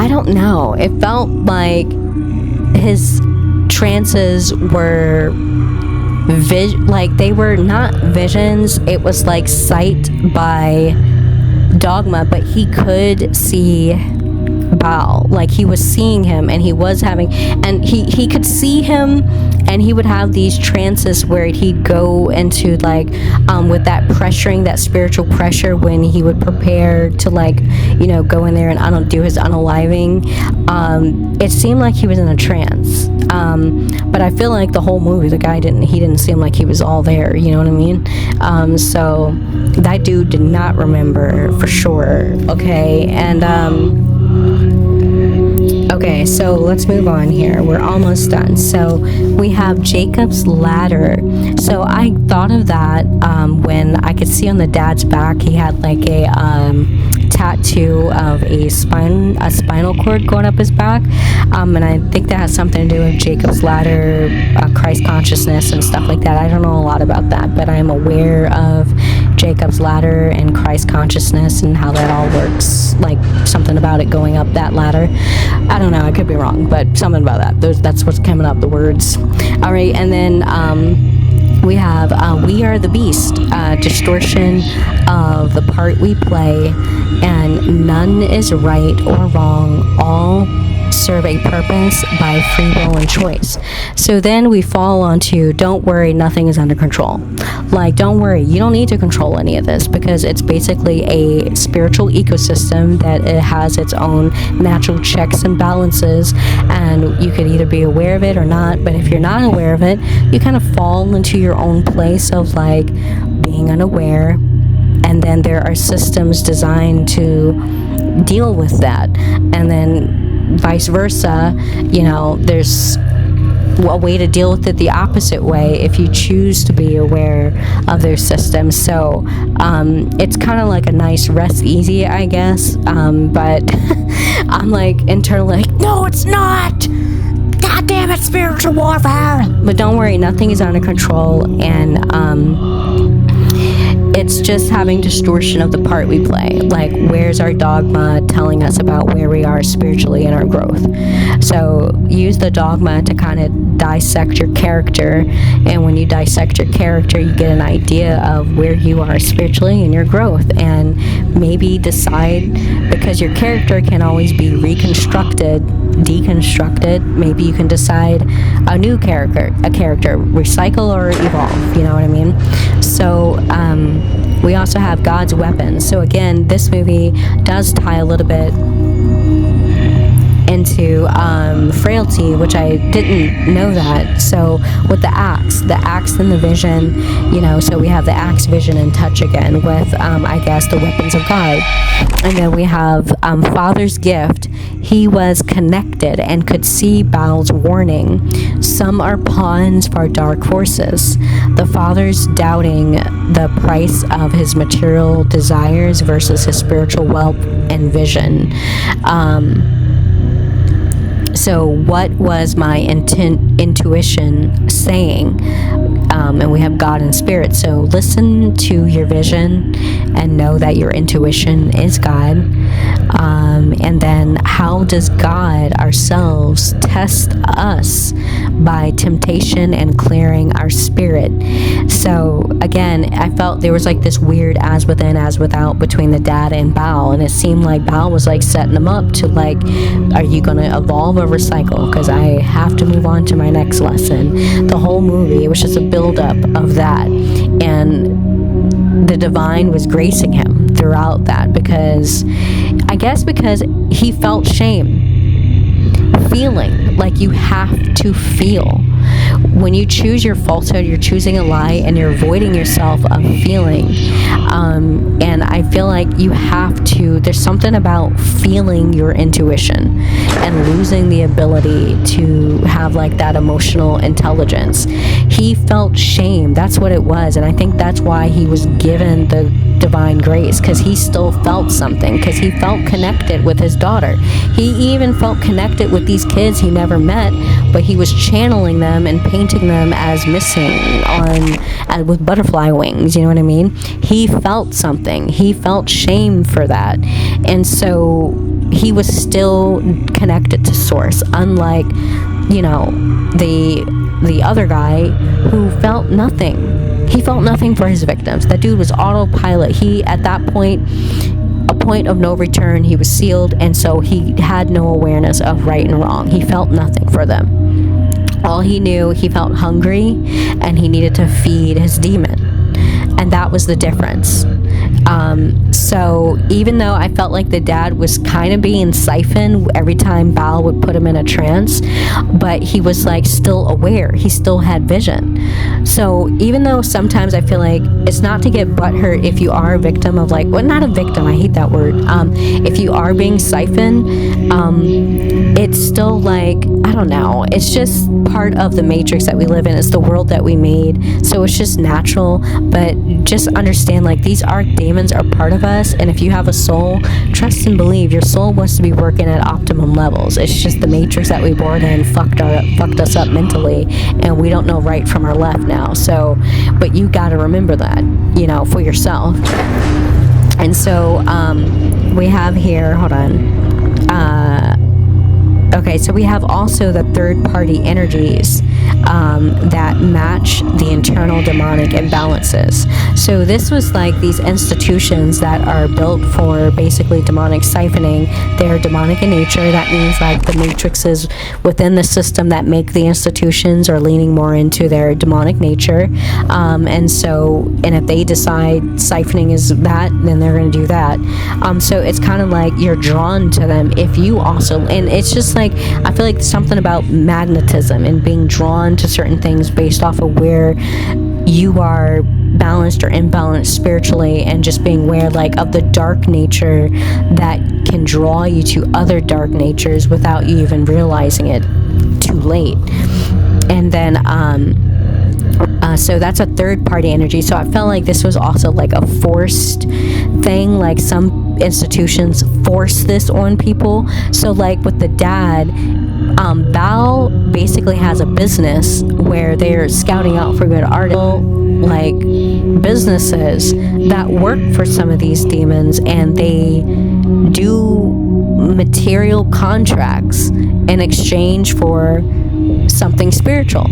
B: I don't know. It felt like his trances were like they were not visions. It was like sight by dogma, but he could see Baal. Like he was seeing him, and he was having, and he could see him, and he would have these trances where he'd go into like with that pressuring, that spiritual pressure, when he would prepare to go in there and do his unaliving. It seemed like he was in a trance. But I feel like the whole movie, the guy didn't seem like he was all there, you know what I mean? So that dude did not remember for sure. Okay, and okay, so let's move on here. We're almost done. So we have Jacob's ladder. So I thought of that when I could see on the dad's back, he had like a tattoo of a spinal cord going up his back, and I think that has something to do with Jacob's ladder, Christ consciousness and stuff like that. I don't know a lot about that, but I am aware of Jacob's ladder and Christ consciousness and how that all works, like something about it going up that ladder. I don't know, I could be wrong, but something about that. That's what's coming up, the words. All right, and then we have We Are the Beast, distortion of the part we play, and none is right or wrong, all serve a purpose by free will and choice. So then we fall onto, don't worry, nothing is under control. Like, don't worry, you don't need to control any of this, because it's basically a spiritual ecosystem that it has its own natural checks and balances, and you could either be aware of it or not. But if you're not aware of it, you kind of fall into your own place of like being unaware, and then there are systems designed to deal with that, and then vice versa, there's a way to deal with it the opposite way if you choose to be aware of their system. So it's kind of like a nice rest easy, I guess, but I'm like internally like, no, it's not, god damn it, spiritual warfare. But don't worry, nothing is under control, and it's just having distortion of the part we play. Like, where's our dogma telling us about where we are spiritually in our growth? So use the dogma to kind of dissect your character, and when you dissect your character, you get an idea of where you are spiritually in your growth, and maybe decide, because your character can always be reconstructed, deconstructed. Maybe you can decide a new character, recycle or evolve, you know what I mean? So we also have God's weapons. So again, this movie does tie a little bit into frailty, which I didn't know that. So with the axe and the vision, so we have the axe, vision, and touch again with, I guess, the weapons of God. And then we have Father's gift. He was connected and could see Baal's warning. Some are pawns for dark forces. The Father's doubting the price of his material desires versus his spiritual wealth and vision. So what was my intuition saying? And we have God and Spirit. So listen to your vision and know that your intuition is God. And then how does God ourselves test us? By temptation and clearing our spirit. So again, I felt there was like this weird as within, as without between the dad and Baal. And it seemed like Baal was like setting them up to like, are you going to evolve or recycle? Because I have to move on to my next lesson. The whole movie, it was just a buildup of that. And the divine was gracing him throughout that because he felt shame. Feeling like you have to feel. When you choose your falsehood, you're choosing a lie and you're avoiding yourself of feeling. And I feel like you have to, there's something about feeling your intuition and losing the ability to have like that emotional intelligence. He felt shame. That's what it was. And I think that's why he was given the divine grace, because he still felt something, because he felt connected with his daughter. He even felt connected with these kids he never met, but he was channeling them and painting them as missing with butterfly wings, you know what I mean? He felt something. He felt shame for that. And so he was still connected to source, unlike, the other guy who felt nothing. He felt nothing for his victims. That dude was autopilot. He, at that point, a point of no return, he was sealed, and so he had no awareness of right and wrong. He felt nothing for them. All he knew, he felt hungry, and he needed to feed his demon. And that was the difference. So even though I felt like the dad was kind of being siphoned every time Baal would put him in a trance, but he was like still aware. He still had vision. So even though sometimes I feel like it's not to get butthurt if you are a victim of not a victim, I hate that word. If you are being siphoned, it's still like, I don't know, it's just part of the matrix that we live in. It's the world that we made. So it's just natural, but just understand these archdemons are part of us, and if you have a soul, trust and believe your soul wants to be working at optimum levels. It's just the matrix that we born in fucked us up mentally, and we don't know right from our left now. So, but you got to remember that, for yourself. And so we have here, hold on. Okay, so we have also the third-party energies that match the internal demonic imbalances. So this was these institutions that are built for basically demonic siphoning. They're demonic in nature. That means the matrices within the system that make the institutions are leaning more into their demonic nature. And if they decide siphoning is that, then they're going to do that. So it's kind of you're drawn to them if you also, and it's just I feel like something about magnetism and being drawn to certain things based off of where you are balanced or imbalanced spiritually, and just being aware of the dark nature that can draw you to other dark natures without you even realizing it too late. And then so that's a third party energy. So I felt like this was also a forced thing, some institutions force this on people. So with the dad, Baal basically has a business where they're scouting out for good artists, businesses that work for some of these demons, and they do material contracts in exchange for something spiritual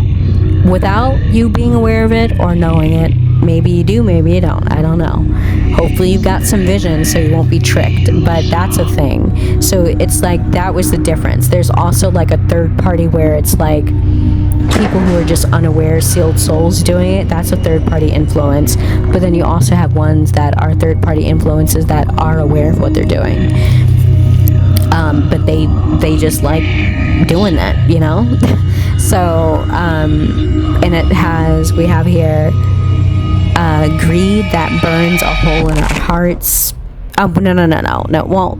B: without you being aware of it or knowing it. Maybe you do, maybe you don't. I don't know. Hopefully you've got some vision so you won't be tricked, but that's a thing. So it's that was the difference. There's also a third party where it's people who are just unaware, sealed souls doing it. That's a third party influence. But then you also have ones that are third party influences that are aware of what they're doing. but they just like doing that, you know. So and we have here greed that burns a hole in our hearts. No, well,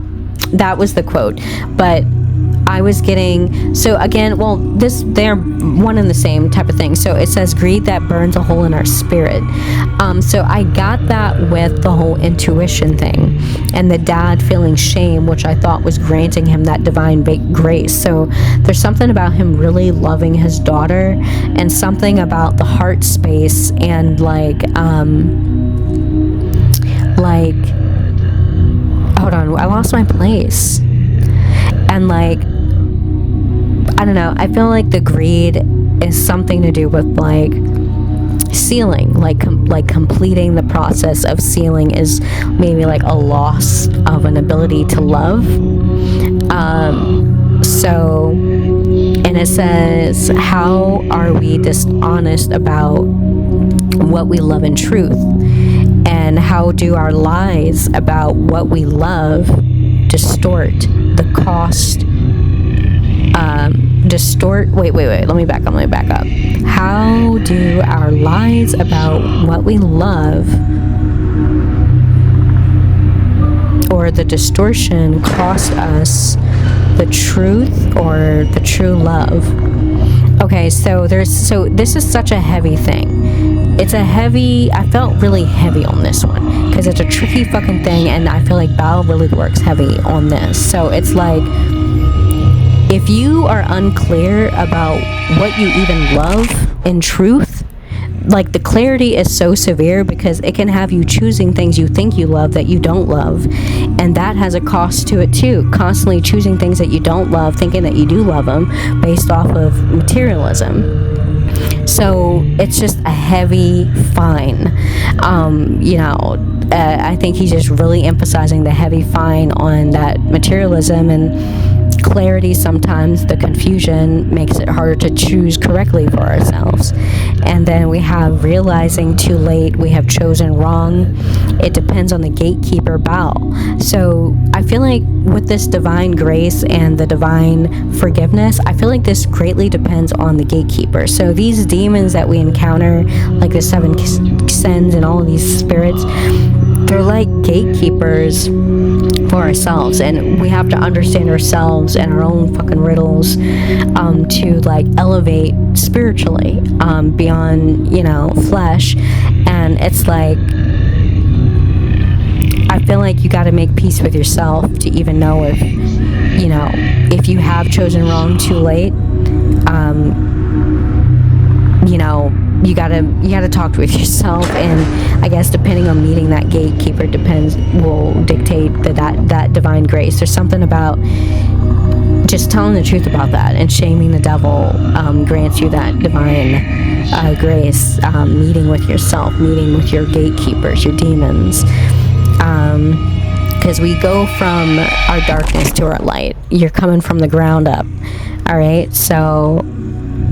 B: that was the quote, but I was getting, so again, well, they're one and the same type of thing. So it says greed that burns a hole in our spirit. So I got that with the whole intuition thing and the dad feeling shame, which I thought was granting him that divine grace. So there's something about him really loving his daughter, and something about the heart space, and like hold on, I lost my place. And like, I don't know, I feel like the greed is something to do with like sealing, like completing the process of sealing is maybe like a loss of an ability to love. So, and it says, how are we dishonest about what we love in truth? And how do our lies about what we love distort the cost? Wait, let me back up. How do our lies about what we love, or the distortion, cost us the truth or the true love? Okay, so this is such a heavy thing. I felt really heavy on this one because it's a tricky fucking thing, and I feel like Bao really works heavy on this. So it's like, if you are unclear about what you even love in truth, like the clarity is so severe because it can have you choosing things you think you love that you don't love, and that has a cost to it too. Constantly choosing things that you don't love, thinking that you do love them based off of materialism. So it's just a heavy fine. I think he's just really emphasizing the heavy fine on that materialism, and clarity. Sometimes the confusion makes it harder to choose correctly for ourselves. And then we have realizing too late we have chosen wrong. It depends on the gatekeeper, Bao. So I feel like with this divine grace and the divine forgiveness, I feel like this greatly depends on the gatekeeper. So these demons that we encounter, like the 7 sins and all of these spirits, they're like gatekeepers for ourselves, and we have to understand ourselves and our own fucking riddles to like elevate spiritually beyond flesh. And it's like, I feel like you got to make peace with yourself to even know if you have chosen wrong too late. You gotta talk with yourself, and I guess depending on meeting that gatekeeper will dictate that divine grace. There's something about just telling the truth about that, and shaming the devil grants you that divine grace. Meeting with yourself, meeting with your gatekeepers, your demons, because we go from our darkness to our light. You're coming from the ground up. All right, so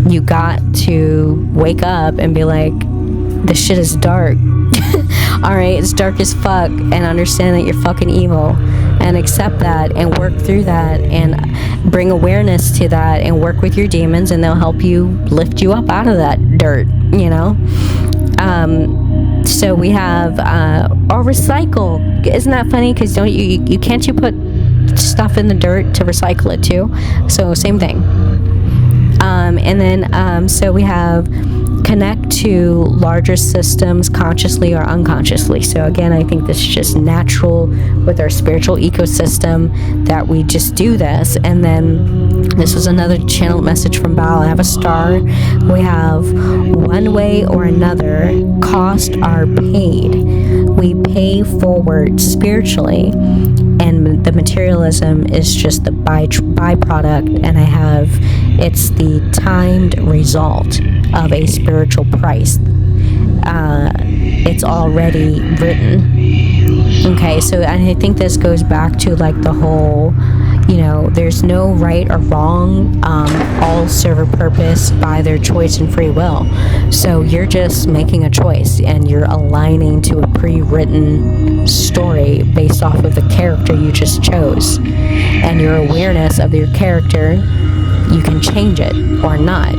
B: you got to wake up and be like, this shit is dark. Alright, it's dark as fuck, and understand that you're fucking evil, and accept that, and work through that, and bring awareness to that, and work with your demons, and they'll help you lift you up out of that dirt, So we have or recycle. Isn't that funny? Because don't you can't you put stuff in the dirt to recycle it too? So same thing. And then so we have connect to larger systems consciously or unconsciously. So again, I think this is just natural with our spiritual ecosystem that we just do this. And then this was another channeled message from Bao. I have a star. We have one way or another, costs are paid. We pay forward spiritually, and the materialism is just the byproduct, and it's the timed result of a spiritual price. It's already written. Okay, so I think this goes back to like the whole, there's no right or wrong. All serve a purpose by their choice and free will. So you're just making a choice, and you're aligning to a pre-written story based off of the character you just chose. And your awareness of your character, you can change it or not.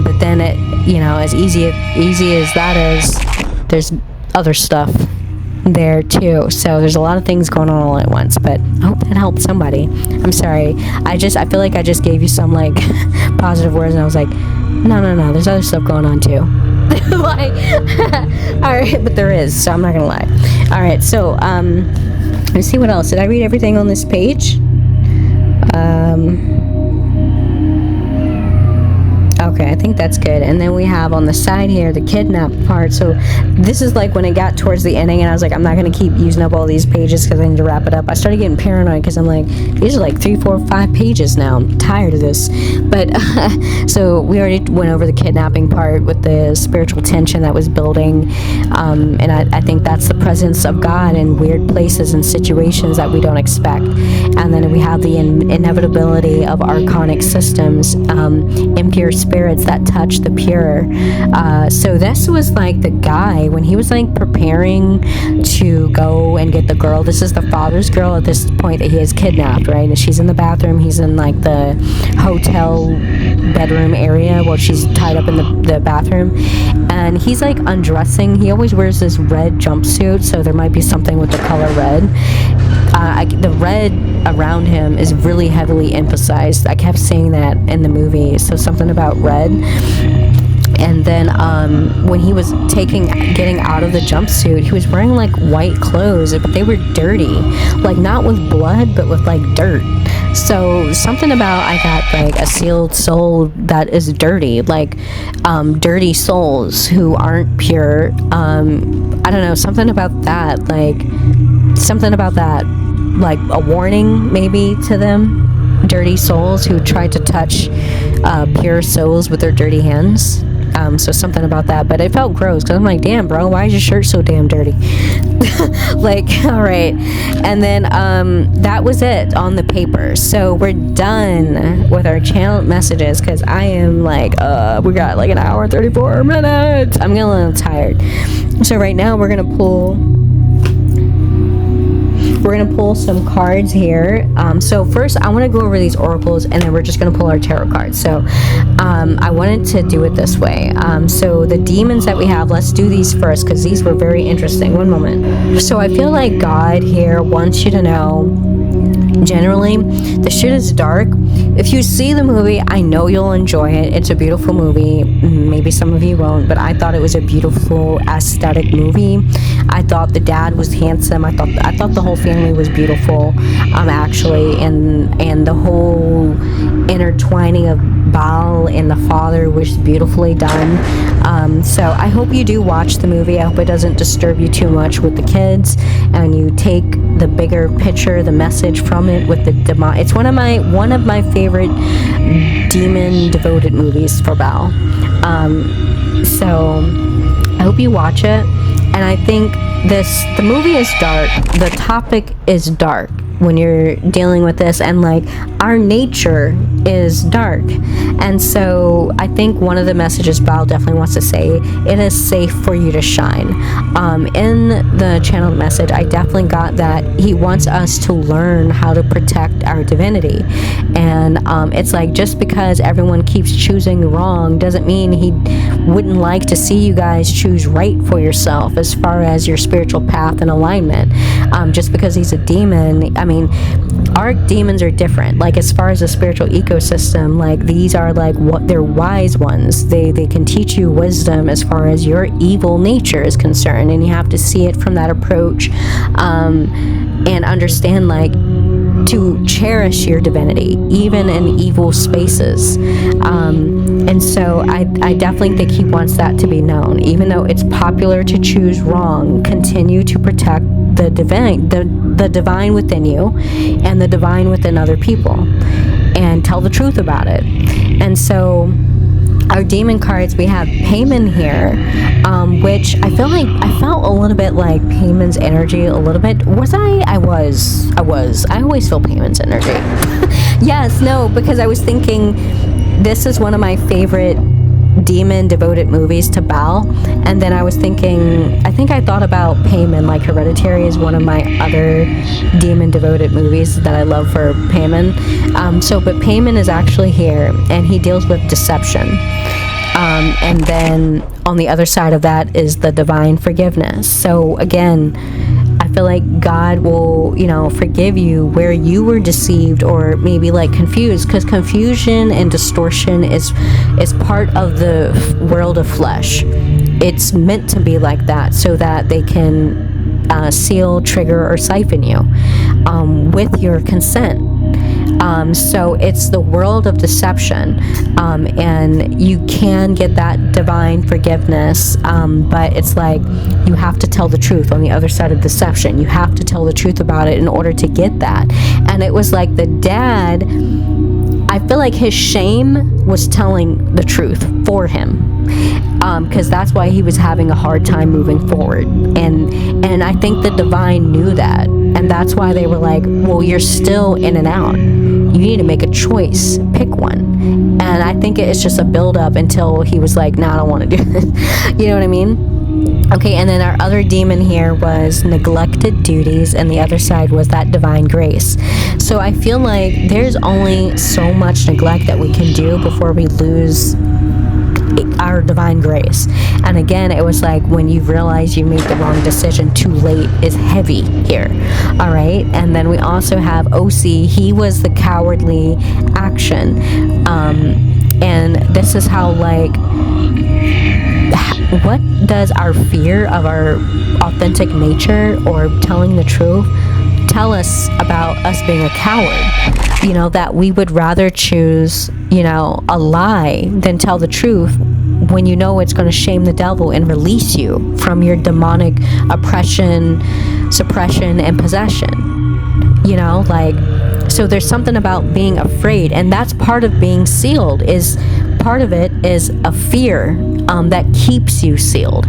B: But then as easy as that is, there's other stuff there too. So there's a lot of things going on all at once, but I hope that helped somebody. I'm sorry. I feel like I just gave you some like positive words, and I was like, no, there's other stuff going on too. Like, all right, but there is, so I'm not gonna lie. All right, so let's see what else. Did I read everything on this page? Okay, I think that's good. And then we have on the side here the kidnap part. So this is like when it got towards the ending, and I was like, I'm not going to keep using up all these pages because I need to wrap it up. I started getting paranoid because I'm like, these are like 3, 4, 5 pages now. I'm tired of this. But so we already went over the kidnapping part with the spiritual tension that was building. And I think that's the presence of God in weird places and situations that we don't expect. And then we have the inevitability of archonic systems, impure spirits that touch the pure. So this was like the guy when he was like preparing to go and get the girl. This is the father's girl at this point that he has kidnapped, right? And she's in the bathroom. He's in like the hotel bedroom area while she's tied up in the bathroom, and he's like undressing. He always wears this red jumpsuit, so there might be something with the color red. The red around him is really heavily emphasized. I kept saying that in the movie, so something about red. And then when he was getting out of the jumpsuit, he was wearing like white clothes, but they were dirty, like not with blood, but with like dirt. So something about I got like a sealed soul that is dirty, like dirty souls who aren't pure. I don't know, something about that, like a warning maybe to them, dirty souls who try to touch pure souls with their dirty hands. So something about that, but it felt gross because I'm like, damn, bro, why is your shirt so damn dirty? Like, all right. And then that was it on the paper. So we're done with our channel messages because I am like, we got like an hour and 34 minutes. I'm getting a little tired. So right now we're gonna pull some cards here. So first I want to go over these oracles, and then we're just going to pull our tarot cards. So I wanted to do it this way. So the demons that we have, let's do these first because these were very interesting. One moment. So I feel like God here wants you to know, generally, the shit is dark. If you see the movie, I know you'll enjoy it. It's a beautiful movie. Maybe some of you won't, but I thought it was a beautiful aesthetic movie. I thought the dad was handsome. I thought the whole family was beautiful, actually, and the whole intertwining of Baal and the father was beautifully done. So I hope you do watch the movie. I hope it doesn't disturb you too much with the kids, and you take the bigger picture, the message from it with the demon. It's one of my favorite demon devoted movies for Baal. So I hope you watch it. And I think the movie is dark. The topic is dark when you're dealing with this, and like our nature is dark. And so I think one of the messages Baal definitely wants to say, it is safe for you to shine. In the channeled message, I definitely got that he wants us to learn how to protect our divinity. And it's like, just because everyone keeps choosing wrong doesn't mean he wouldn't like to see you guys choose right for yourself as far as your spiritual path and alignment. Just because he's a demon, I mean, our demons are different. Like as far as the spiritual ecosystem, like these are like what they're wise ones. They can teach you wisdom as far as your evil nature is concerned, and you have to see it from that approach, and understand like to cherish your divinity even in evil spaces. And so I definitely think he wants that to be known. Even though it's popular to choose wrong, continue to protect the divine within you and the divine within other people, and tell the truth about it. And so our demon cards, we have Payman here, which I felt a little bit like Payman's energy a little bit. I was. I always feel Payman's energy. Yes, no, because I was thinking this is one of my favorite demon devoted movies to Baal, and then I was thinking, I think I thought about Payman, like Hereditary is one of my other demon devoted movies that I love for Payman. But Payman is actually here, and he deals with deception. And then on the other side of that is the divine forgiveness. So again, I feel like God will, forgive you where you were deceived or maybe like confused, because confusion and distortion is part of the world of flesh. It's meant to be like that so that they can seal, trigger, or siphon you with your consent. So it's the world of deception, and you can get that divine forgiveness, but it's like you have to tell the truth on the other side of deception. You have to tell the truth about it in order to get that. And it was like the dad, I feel like his shame was telling the truth for him. Because that's why he was having a hard time moving forward, and I think the divine knew that, and that's why they were like, well, you're still in and out, you need to make a choice, pick one. And I think it's just a build up until he was like, nah, I don't want to do this. You know what I mean? Okay, and then our other demon here was neglected duties, and the other side was that divine grace. So I feel like there's only so much neglect that we can do before we lose our divine grace. And again, it was like when you realize you made the wrong decision too late is heavy here. All right, and then we also have OC. He was the cowardly action, and this is how, like, what does our fear of our authentic nature or telling the truth tell us about us being a coward? That we would rather choose, a lie than tell the truth when it's going to shame the devil and release you from your demonic oppression, suppression, and possession. So there's something about being afraid, and that's part of being sealed. Part of it is a fear that keeps you sealed.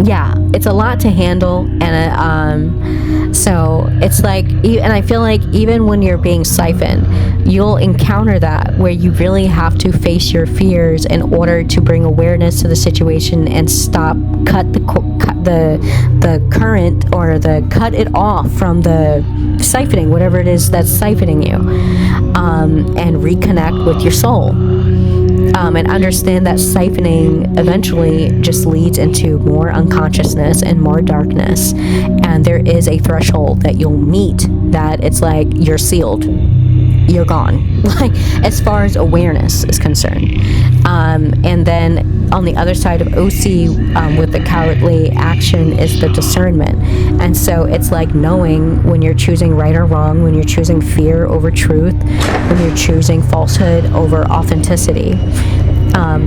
B: Yeah, it's a lot to handle, and so it's like, and I feel like even when you're being siphoned, you'll encounter that where you really have to face your fears in order to bring awareness to the situation and cut the current, or cut it off from the siphoning, whatever it is that's siphoning you, and reconnect with your soul. And understand that siphoning eventually just leads into more unconsciousness and more darkness. And there is a threshold that you'll meet that it's like you're sealed. You're gone, like, as far as awareness is concerned. And then on the other side of OC, with the cowardly action, is the discernment. And so it's like knowing when you're choosing right or wrong, when you're choosing fear over truth, when you're choosing falsehood over authenticity.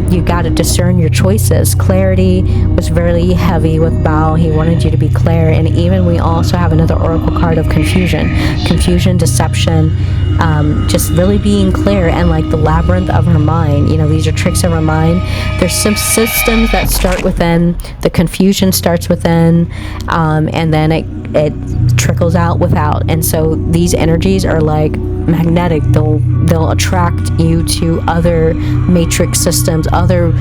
B: You got to discern your choices. Clarity was very heavy with Baal. He wanted you to be clear. And even we also have another oracle card of confusion, deception, just really being clear, and like the labyrinth of her mind. These are tricks of her mind. There's some systems that start within. The confusion starts within, and then it trickles out without. And so these energies are like magnetic. They'll attract you to other matrix systems, other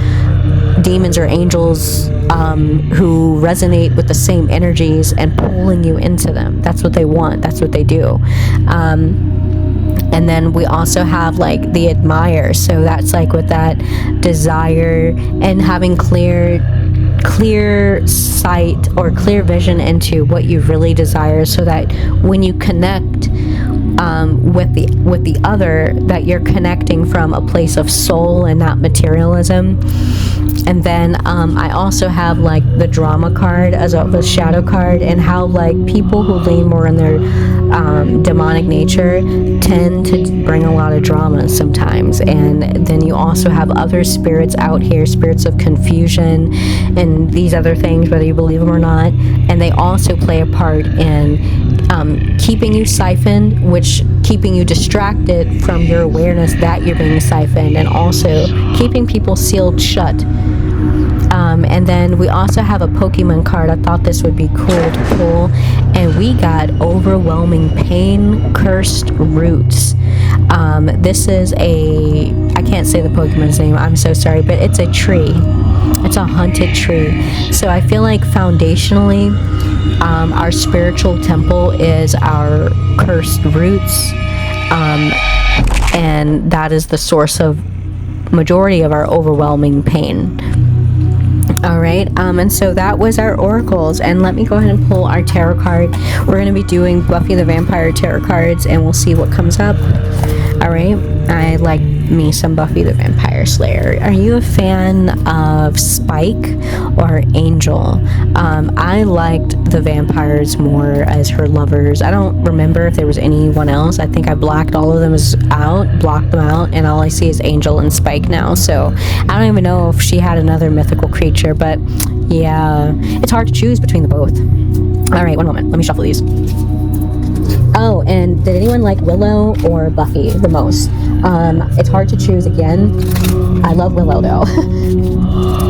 B: demons or angels who resonate with the same energies, and pulling you into them. That's what they want. That's what they do. And then we also have like the admire. So that's like with that desire and having clear sight or clear vision into what you really desire, so that when you connect with the other, that you're connecting from a place of soul and not materialism. And then I also have like the drama card as a shadow card, and how like people who lean more on their demonic nature tend to bring a lot of drama sometimes. And then you also have other spirits out here, spirits of confusion and these other things, whether you believe them or not, and they also play a part in keeping you siphoned, which keeping you distracted from your awareness that you're being siphoned, and also keeping people sealed shut. And then we also have a Pokemon card. I thought this would be cool to pull, and we got Overwhelming Pain, Cursed Roots. This is I can't say the Pokemon's name, I'm so sorry, but it's a tree. It's a hunted tree. So I feel like foundationally, our spiritual temple is our cursed roots, and that is the source of majority of our overwhelming pain. All right, and so that was our oracles, and let me go ahead and pull our tarot card. We're going to be doing Buffy the Vampire tarot cards, and we'll see what comes up. All right, I like me some Buffy the Vampire Slayer. Are you a fan of Spike or Angel? I liked the vampires more as her lovers. I don't remember if there was anyone else. I think I blocked all of them blocked them out, and all I see is Angel and Spike now. So I don't even know if she had another mythical creature, but yeah, it's hard to choose between the both. All right, one moment. Let me shuffle these. Oh, and did anyone like Willow or Buffy the most? It's hard to choose again. I love Willow though.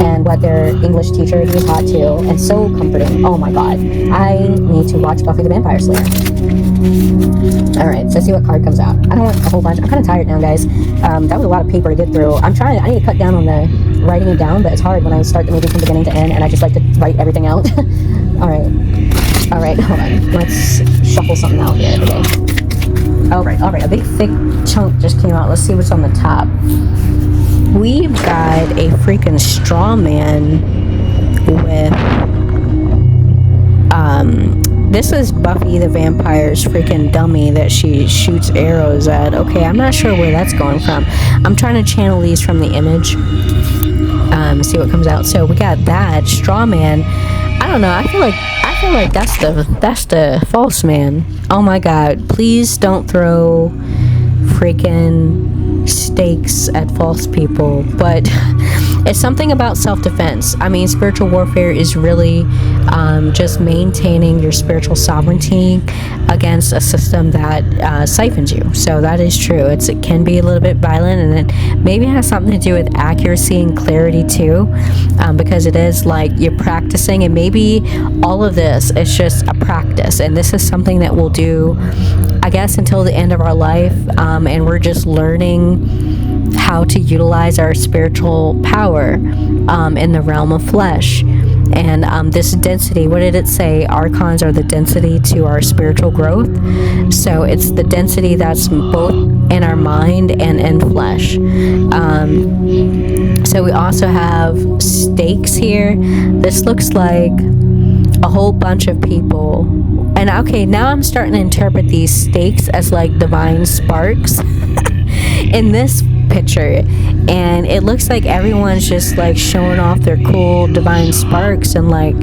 B: And what their English teacher, he was hot too, and so comforting. Oh my god. I need to watch Buffy the Vampire Slayer. Alright, so let's see what card comes out. I don't want a whole bunch. I'm kind of tired now, guys. That was a lot of paper to get through. I need to cut down on the writing it down, but it's hard when I start the movie from beginning to end, and I just like to write everything out. Alright, hold on. Let's shuffle something out here today. Alright, a big thick chunk just came out. Let's see what's on the top. We've got a freaking straw man with, this is Buffy the Vampire's freaking dummy that she shoots arrows at. Okay, I'm not sure where that's going from. I'm trying to channel these from the image, see what comes out. So we got that straw man. I don't know, I feel like that's the false man. Oh my god, please don't throw freaking stakes at false people, but it's something about self-defense. I mean, spiritual warfare is really just maintaining your spiritual sovereignty against a system that siphons you. So that is true. It can be a little bit violent, and it maybe has something to do with accuracy and clarity too, because it is like you're practicing, and maybe all of this is just a practice, and this is something that we'll do, I guess, until the end of our life, and we're just learning how to utilize our spiritual power in the realm of flesh. And this density, what did it say? Archons are the density to our spiritual growth. So it's the density that's both in our mind and in flesh. So we also have stakes here. This looks like a whole bunch of people. And okay, now I'm starting to interpret these stakes as like divine sparks in this picture, and it looks like everyone's just like showing off their cool divine sparks, and like,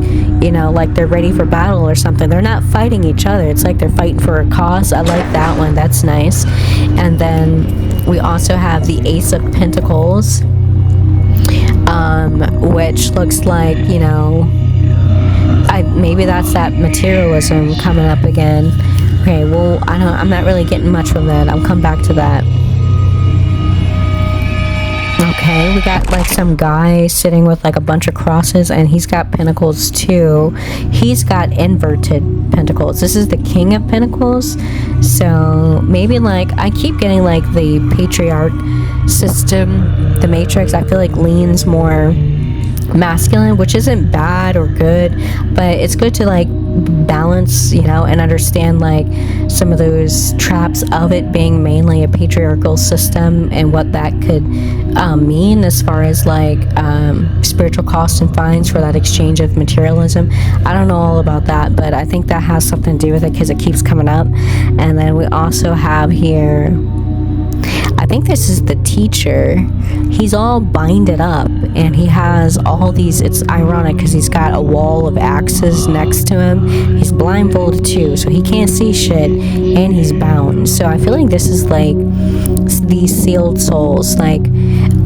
B: you know, like they're ready for battle or something. They're not fighting each other. It's like they're fighting for a cause. I like that one. That's nice. And then we also have the Ace of Pentacles, which looks like, you know, maybe that's that materialism coming up again. Okay, well, I'm not really getting much from that. I'll come back to that. Okay, we got like some guy sitting with like a bunch of crosses, and he's got pentacles too. He's got inverted pentacles. This is the King of Pentacles. So maybe like, I keep getting like the patriarch system, the Matrix, I feel like leans more masculine, which isn't bad or good, but it's good to like balance, you know, and understand like some of those traps of it being mainly a patriarchal system, and what that could mean as far as like spiritual costs and fines for that exchange of materialism. I don't know all about that, but I think that has something to do with it because it keeps coming up. And then we also have here, I think this is the teacher. He's all binded up, and he has all these, it's ironic because he's got a wall of axes next to him. He's blindfolded too, so he can't see shit, and he's bound. So I feel like this is like these sealed souls. Like,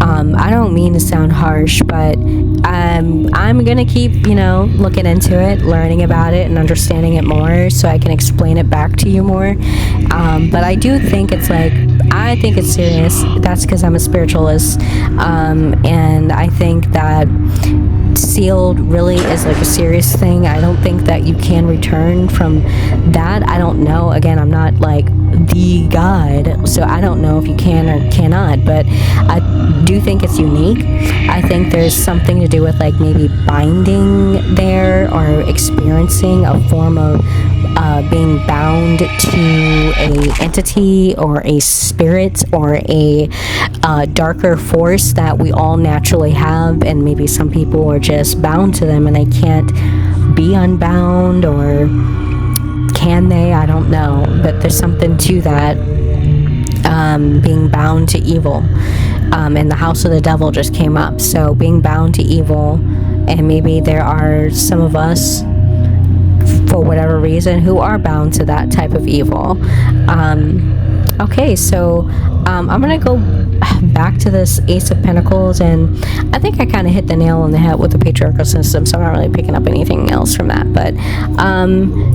B: I don't mean to sound harsh, but I'm gonna keep, looking into it, learning about it, and understanding it more, so I can explain it back to you more. But I do think I think it's serious. That's because I'm a spiritualist, and I think that sealed really is like a serious thing. I don't think that you can return from that. I don't know. Again, I'm not like the God, so I don't know if you can or cannot, but I do think it's unique. I think there's something to do with like maybe binding there, or experiencing a form of being bound to a entity or a spirit or a darker force that we all naturally have, and maybe some people are just bound to them and they can't be unbound, or can they? I don't know, but there's something to that, being bound to evil. And the house of the devil just came up, so being bound to evil, and maybe there are some of us, for whatever reason, who are bound to that type of evil. Okay, so I'm gonna go back to this Ace of Pentacles, and I think I kind of hit the nail on the head with the patriarchal system, so I'm not really picking up anything else from that. But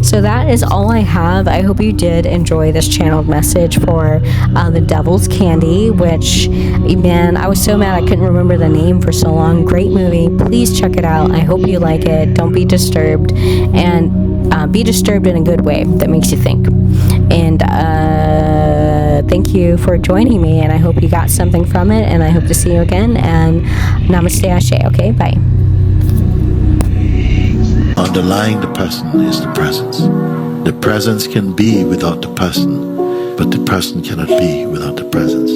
B: so that is all I have. I hope you did enjoy this channeled message for The Devil's Candy, which, man, I was so mad I couldn't remember the name for so long. Great movie. Please check it out. I hope you like it. Don't be disturbed, and be disturbed in a good way that makes you think. And thank you for joining me, and I hope you got something from it, and I hope to see you again, and namaste ashe. Okay, bye.
A: Underlying the person is the presence. The presence can be without the person, but the person cannot be without the presence.